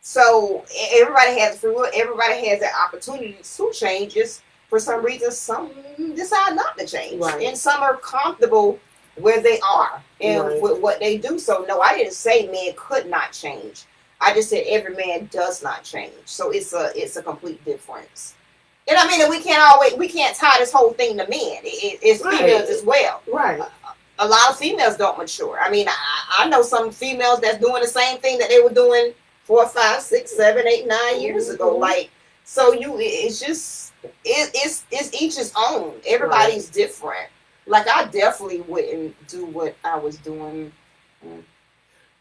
so everybody has free will. Everybody has that opportunity to change. Just for some reason, some decide not to change, Right. and some are comfortable where they are and Right. with what they do. So no, I didn't say men could not change. I just said every man does not change. So it's a complete difference. And I mean, and we can't tie this whole thing to men. It's Right. females as well. Right. A lot of females don't mature. I mean, I know some females that's doing the same thing that they were doing 4, 5, 6, 7, 8, 9 years ago. Mhm. Like, so it's just it's each his own. Everybody's different. Like, I definitely wouldn't do what I was doing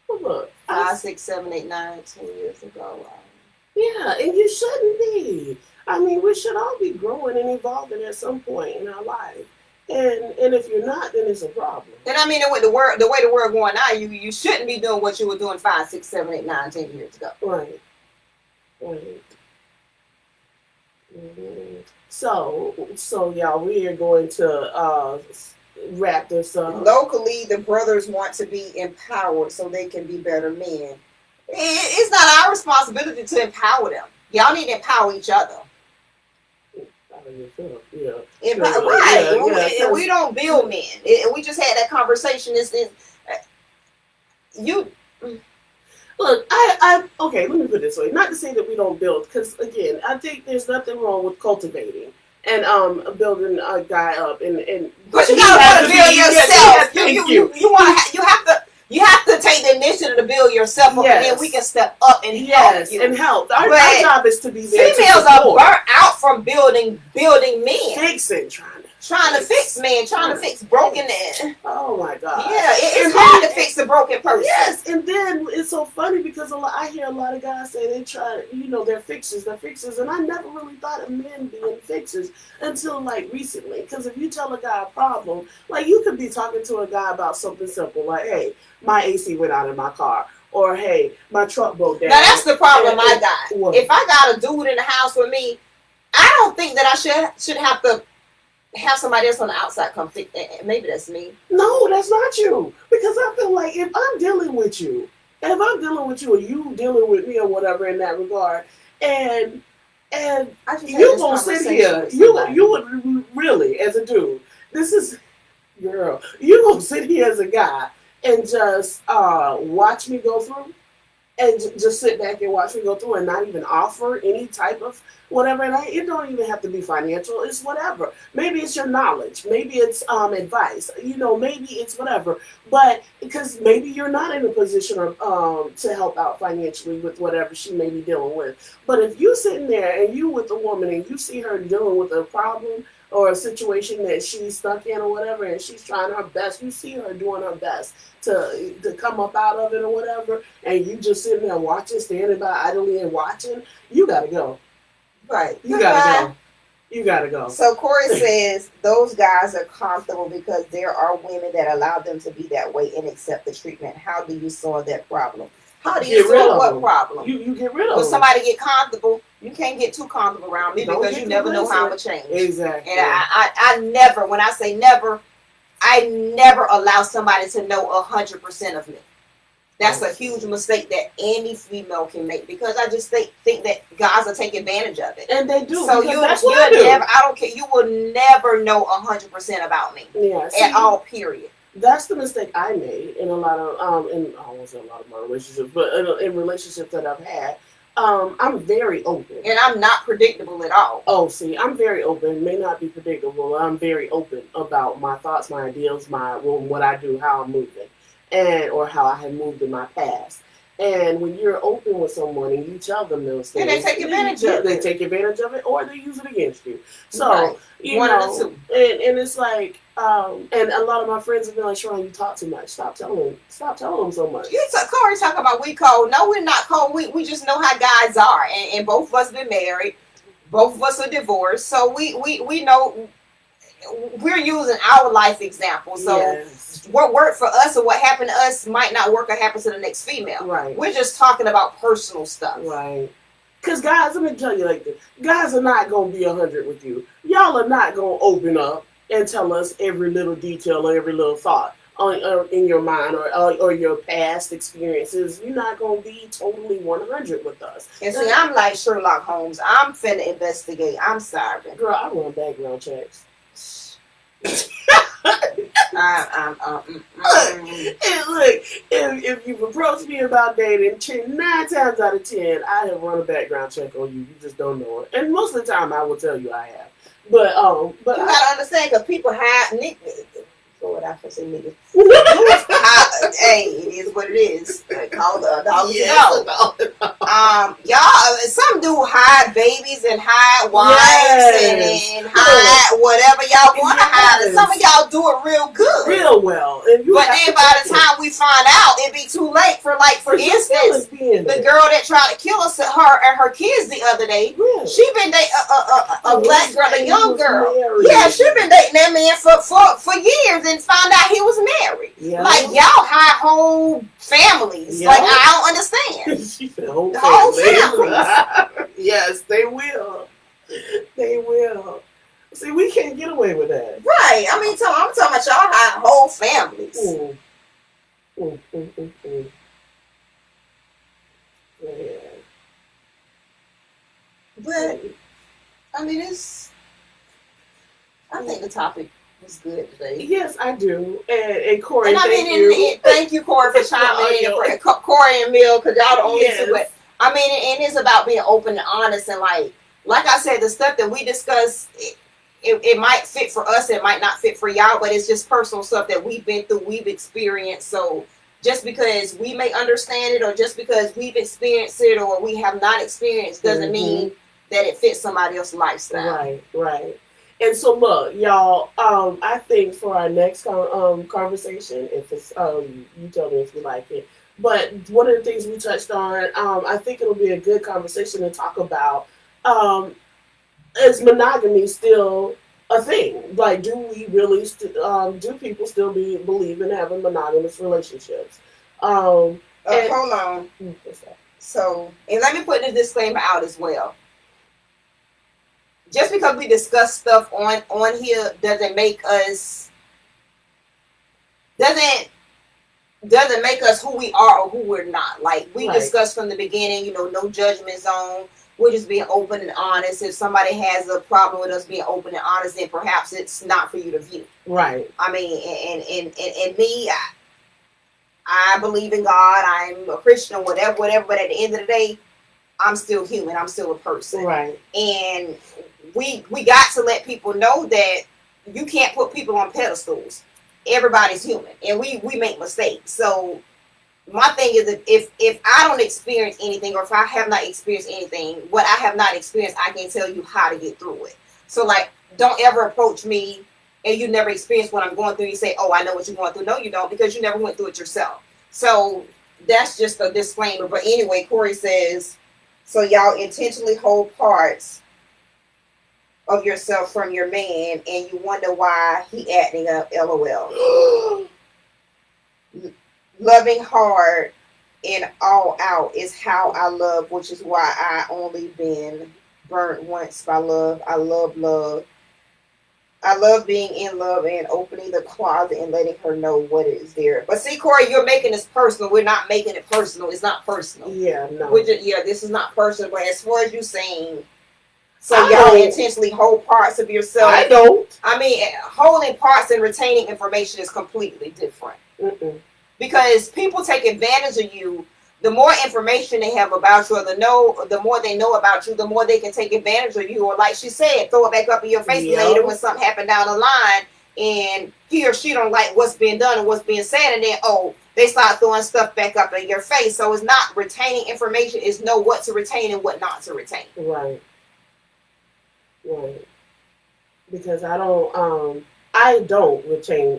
Well, look, 5, 6, 7, 8, 9, 10 years ago. yeah, and you shouldn't be. I mean, we should all be growing and evolving at some point in our life. And if you're not, then it's a problem. And I mean, with the way the world going now, you shouldn't be doing what you were doing 5, 6, 7, 8, 9, 10 years ago. Right. Right. Mhm. So y'all, we are going to wrap this up. Locally, the brothers want to be empowered so they can be better men. It's not our responsibility to empower them. Y'all need to empower each other. Yeah. Right. Yeah, we don't build men. We just had that conversation. You. Look, I okay. Let me put it this way. Not to say that we don't build, because again, I think there's nothing wrong with cultivating and building a guy up, and But you gotta want to build yourself. Thank you. You have to take the initiative to build yourself up, and then we can step up and help you. And help. Our job is to be there. Females are burnt out from building men. Fixing, trying to fix men, trying to fix broken men. Oh my God. Yeah, it's hard to fix a broken person. Yes, and then it's so funny because I hear a lot of guys say they try, they're fixers, and I never really thought of men being fixers until like recently. Because if you tell a guy a problem, like you could be talking to a guy about something simple, like, hey, my AC went out in my car. Or, hey, my truck broke down. Now, that's the problem I got. What? If I got a dude in the house with me, I don't think that I should have to have somebody else on the outside come fix it. Maybe that's me. No, that's not you. Because I feel like if I'm dealing with you, or you dealing with me or whatever in that regard, and you gonna sit here, you would really, as a dude, this is, girl, you gonna sit here as a guy and just watch me go through, and just sit back and watch me go through and not even offer any type of whatever. And it don't even have to be financial. It's whatever. Maybe it's your knowledge. Maybe it's advice. Maybe it's whatever. But because maybe you're not in a position of, to help out financially with whatever she may be dealing with. But if you sitting there and you with a woman and you see her dealing with a problem or a situation that she's stuck in or whatever, and she's trying her best, you see her doing her best to come up out of it or whatever, and you just sitting there watching, standing by idly and watching, you gotta go. Right. You gotta go. So Corey says those guys are comfortable because there are women that allow them to be that way and accept the treatment. How do you solve that problem? How do you solve what problem? You get rid of when them. somebody get comfortable, you can't get too comfortable around me because you never know how I'm going to change. Exactly. And I never, when I say never, I never allow somebody to know 100% of me. That's a huge mistake that any female can make because I just think that guys will take advantage of it. And they do. So I don't care. You will never know 100% about me. Yeah. At all, period. That's the mistake I made in a lot of I won't say a lot of my relationships, but in relationships that I've had. I'm very open. And I'm not predictable at all. Oh, see, I'm very open. May not be predictable. I'm very open about my thoughts, my ideals, what I do, how I'm moving, or how I have moved in my past. And when you're open with someone and you tell them those things, and they take advantage of it. They take advantage of it, or they use it against you. So right. One of the two. And it's like, and a lot of my friends have been like, Cheron, you talk too much. Stop telling them so much. Corey talking about we cold. No, we're not cold. We just know how guys are, and both of us been married. Both of us are divorced, so we know we're using our life example. So what worked for us or what happened to us might not work or happen to the next female. Right. We're just talking about personal stuff. Right. Because guys, let me tell you like this. Guys are not going to be 100 with you. Y'all are not going to open up and tell us every little detail or every little thought in your mind or your past experiences. You're not going to be totally 100 with us. And see, I'm like Sherlock Holmes. I'm finna investigate. I'm sorry. Girl, I run background checks. And look, if you've approached me about dating, 9 times out of 10, I have run a background check on you. You just don't know it. And most of the time, I will tell you I have. But you gotta understand, because people hide niggas. What I can say, niggas. Hey, it is what it is. Call the dog. Yes, y'all, some do hide babies and hide wives and hide whatever y'all want to hide. And some of y'all do it real good, real well. But then by the time we find out, it be too late. For instance, the girl that tried to kill her and her kids the other day. Really? She been dating a black girl, a young girl. Married. Yeah, she been dating that man for years. And found out he was married. Yeah. Like, y'all hide whole families. Yeah. Like, I don't understand. She said whole families. Yes, they will. They will. See, we can't get away with that. Right. I mean, I'm talking about y'all hide whole families. Yeah. But, I mean, I think the topic was good today. Yes, I do. And Corey, and I mean, thank you, Corey, for chiming in. Corey and Mill, because y'all the only two. But I mean, and it's about being open and honest, and like I said, the stuff that we discuss, it might fit for us, it might not fit for y'all, but it's just personal stuff that we've been through, we've experienced. So just because we may understand it, or just because we've experienced it, or we have not experienced, doesn't mean that it fits somebody else's lifestyle. Right. And so, look, y'all, I think for our next conversation, if it's, you tell me if you like it, but one of the things we touched on, I think it'll be a good conversation to talk about, is monogamy still a thing? Like, do we really, do people still believe in having monogamous relationships? Hold on. What's that? So, and let me put the disclaimer out as well. Just because we discuss stuff on here doesn't make us who we are or who we're not. Like we discussed from the beginning, no judgment zone. We're just being open and honest. If somebody has a problem with us being open and honest, then perhaps it's not for you to view. Right. I mean, and me, I believe in God. I'm a Christian, whatever. But at the end of the day, I'm still human. I'm still a person. Right. And we got to let people know that you can't put people on pedestals. Everybody's human, and we make mistakes. So my thing is, if I don't experience anything, or if I have not experienced anything, what I have not experienced, I can tell you how to get through it. So like, don't ever approach me and you never experienced what I'm going through. You say, oh, I know what you're going through. No, you don't, because you never went through it yourself. So that's just a disclaimer. But anyway, Corey says, so y'all intentionally hold parts of yourself from your man, and you wonder why he acting up. LOL. Loving hard and all out is how I love, which is why I only been burnt once by love. I love love. I love being in love and opening the closet and letting her know what is there. But see, Corey, you're making this personal. We're not making it personal. It's not personal. Yeah, no. This is not personal. But as far as you saying, so y'all intentionally hold parts of yourself. I don't. I mean, holding parts and retaining information is completely different. Because people take advantage of you. The more information they have about you, or the more they know about you, the more they can take advantage of you. Or like she said, throw it back up in your face later when something happened down the line, and he or she don't like what's being done and what's being said, and then they start throwing stuff back up in your face. So it's not retaining information; it's know what to retain and what not to retain. Right. Because I don't retain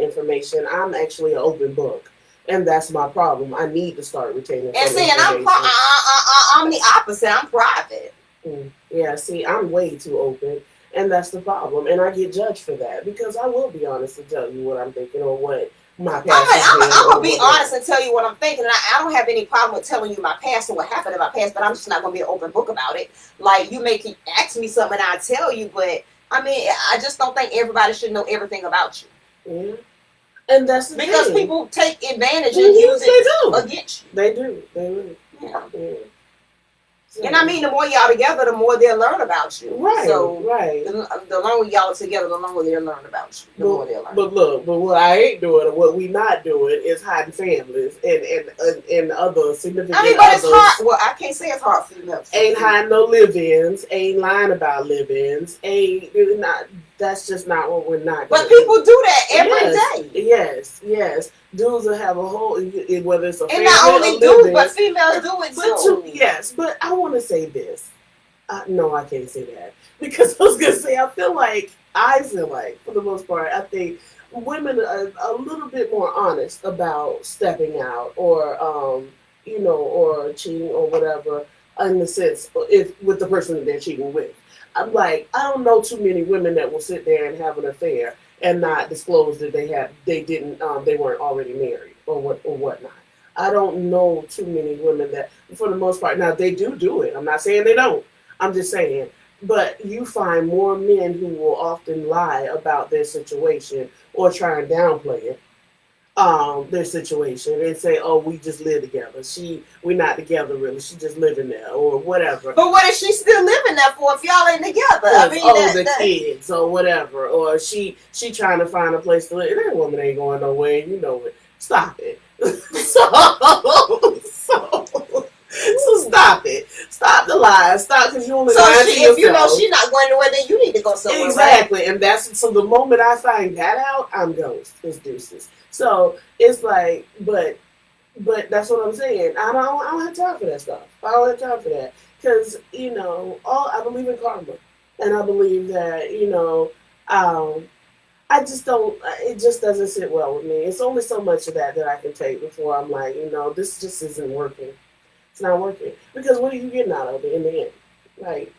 information. I'm actually an open book. And that's my problem. I need to start retaining. And see, and I'm the opposite. I'm private. Yeah, see, I'm way too open. And that's the problem. And I get judged for that because I will be honest and tell you what I'm thinking or what my past has been I'm or gonna be whatever. honest and tell you what I'm thinking. And I don't have any problem with telling you my past and what happened in my past, but I'm just not gonna be an open book about it. Like you may keep asking me something and I tell you, but I mean, I just don't think everybody should know everything about you. Yeah. And that's the Because thing. people take advantage and use They it do. against you. They do. They do. Yeah. Yeah. So, And I mean, the more y'all together, the more they'll learn about you. right, So right. the longer y'all are together, the longer they'll learn about you. The more they'll learn. But look, but what I ain't doing, or what we not doing, is hiding families and other significant. I mean, but it's hard. Well, I can't say it's hard for you. Ain't hiding no live-ins. Ain't lying about live-ins. Ain't not. That's just not what we're not. But people do that every day. Yes, yes. Dudes will have a whole, whether it's a family and not only dudes, but females do it too. Yes, but I want to say this. No, I can't say that because I was gonna say I feel like for the most part I think women are a little bit more honest about stepping out or or cheating or whatever in the sense if with the person that they're cheating with. I'm like I don't know too many women that will sit there and have an affair and not disclose that they weren't already married or whatnot. I don't know too many women that for the most part now they do it. I'm not saying they don't. I'm just saying. But you find more men who will often lie about their situation or try and downplay it, their situation and say, "Oh, we just live together. We're not together really. She just living there or whatever." But what is she still living there for if y'all ain't together? I mean, the kids or whatever, or she trying to find a place to live. That woman ain't going nowhere. You know it. Stop it. So stop it. Stop the lies. Stop because you only lying to yourself. If you know she's not going nowhere, then you need to go somewhere. Exactly, right? And that's so. The moment I find that out, I'm ghost. It's deuces. So it's like, but that's what I'm saying. I don't have time for that stuff. I don't have time for that because I believe in karma, and I believe that I just don't. It just doesn't sit well with me. It's only so much of that I can take before I'm like, this just isn't working. It's not working because what are you getting out of it in the end? Like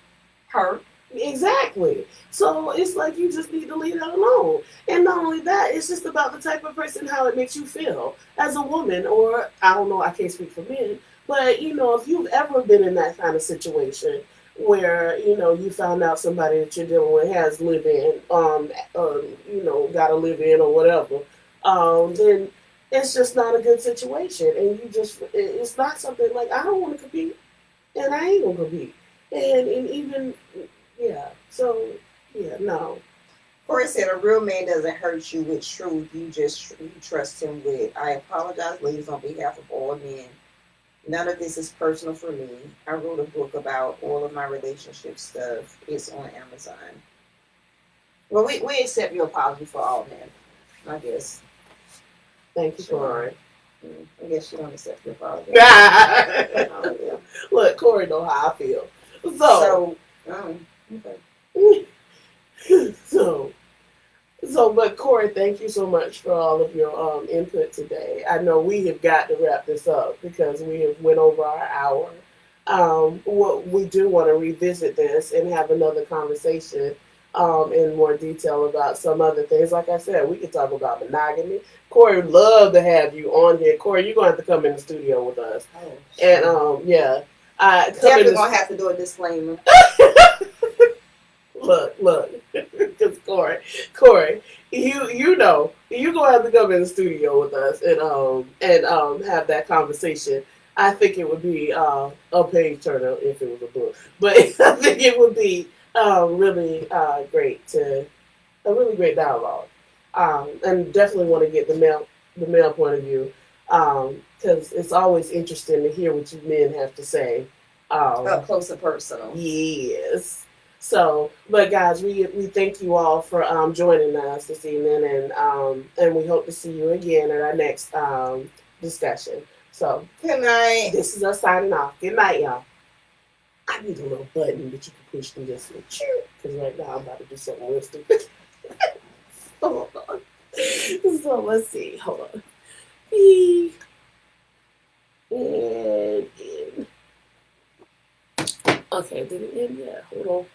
hurt. Exactly. So it's like you just need to leave that alone. And not only that, it's just about the type of person how it makes you feel as a woman, or I don't know. I can't speak for men, but if you've ever been in that kind of situation where you found out somebody that you're dealing with has live in, got to live in or whatever, then it's just not a good situation, and it's not something like I don't want to compete, and I ain't gonna compete, and even so no. Corey said a real man doesn't hurt you with truth. You trust him with. I apologize, ladies, on behalf of all men. None of this is personal for me. I wrote a book about all of my relationship stuff. It's on Amazon. Well, we accept your apology for all men, I guess. Thank you, Corey. I guess you don't accept your apology. Look, Corey know how I feel. Okay. But Corey, thank you so much for all of your input today. I know we have got to wrap this up because we have went over our hour. What we do want to revisit this and have another conversation in more detail about some other things. Like I said, we could talk about monogamy. Corey would love to have you on here. Corey, you're going to have to come in the studio with us. Oh, and definitely going to have to do a disclaimer. Look, because Corey, you're gonna have to come in the studio with us and have that conversation. I think it would be a page turner if it was a book, but I think it would be really great a really great dialogue, and definitely want to get the male point of view because it's always interesting to hear what you men have to say. Up close and personal. Yes. So, but guys, we thank you all for joining us this evening, and we hope to see you again at our next discussion. So, good night. This is us signing off. Good night, y'all. I need a little button that you can push and just because right now I'm about to do something real stupid. Hold on. So let's see. Hold on. And in. Okay, did it end yet? Hold on.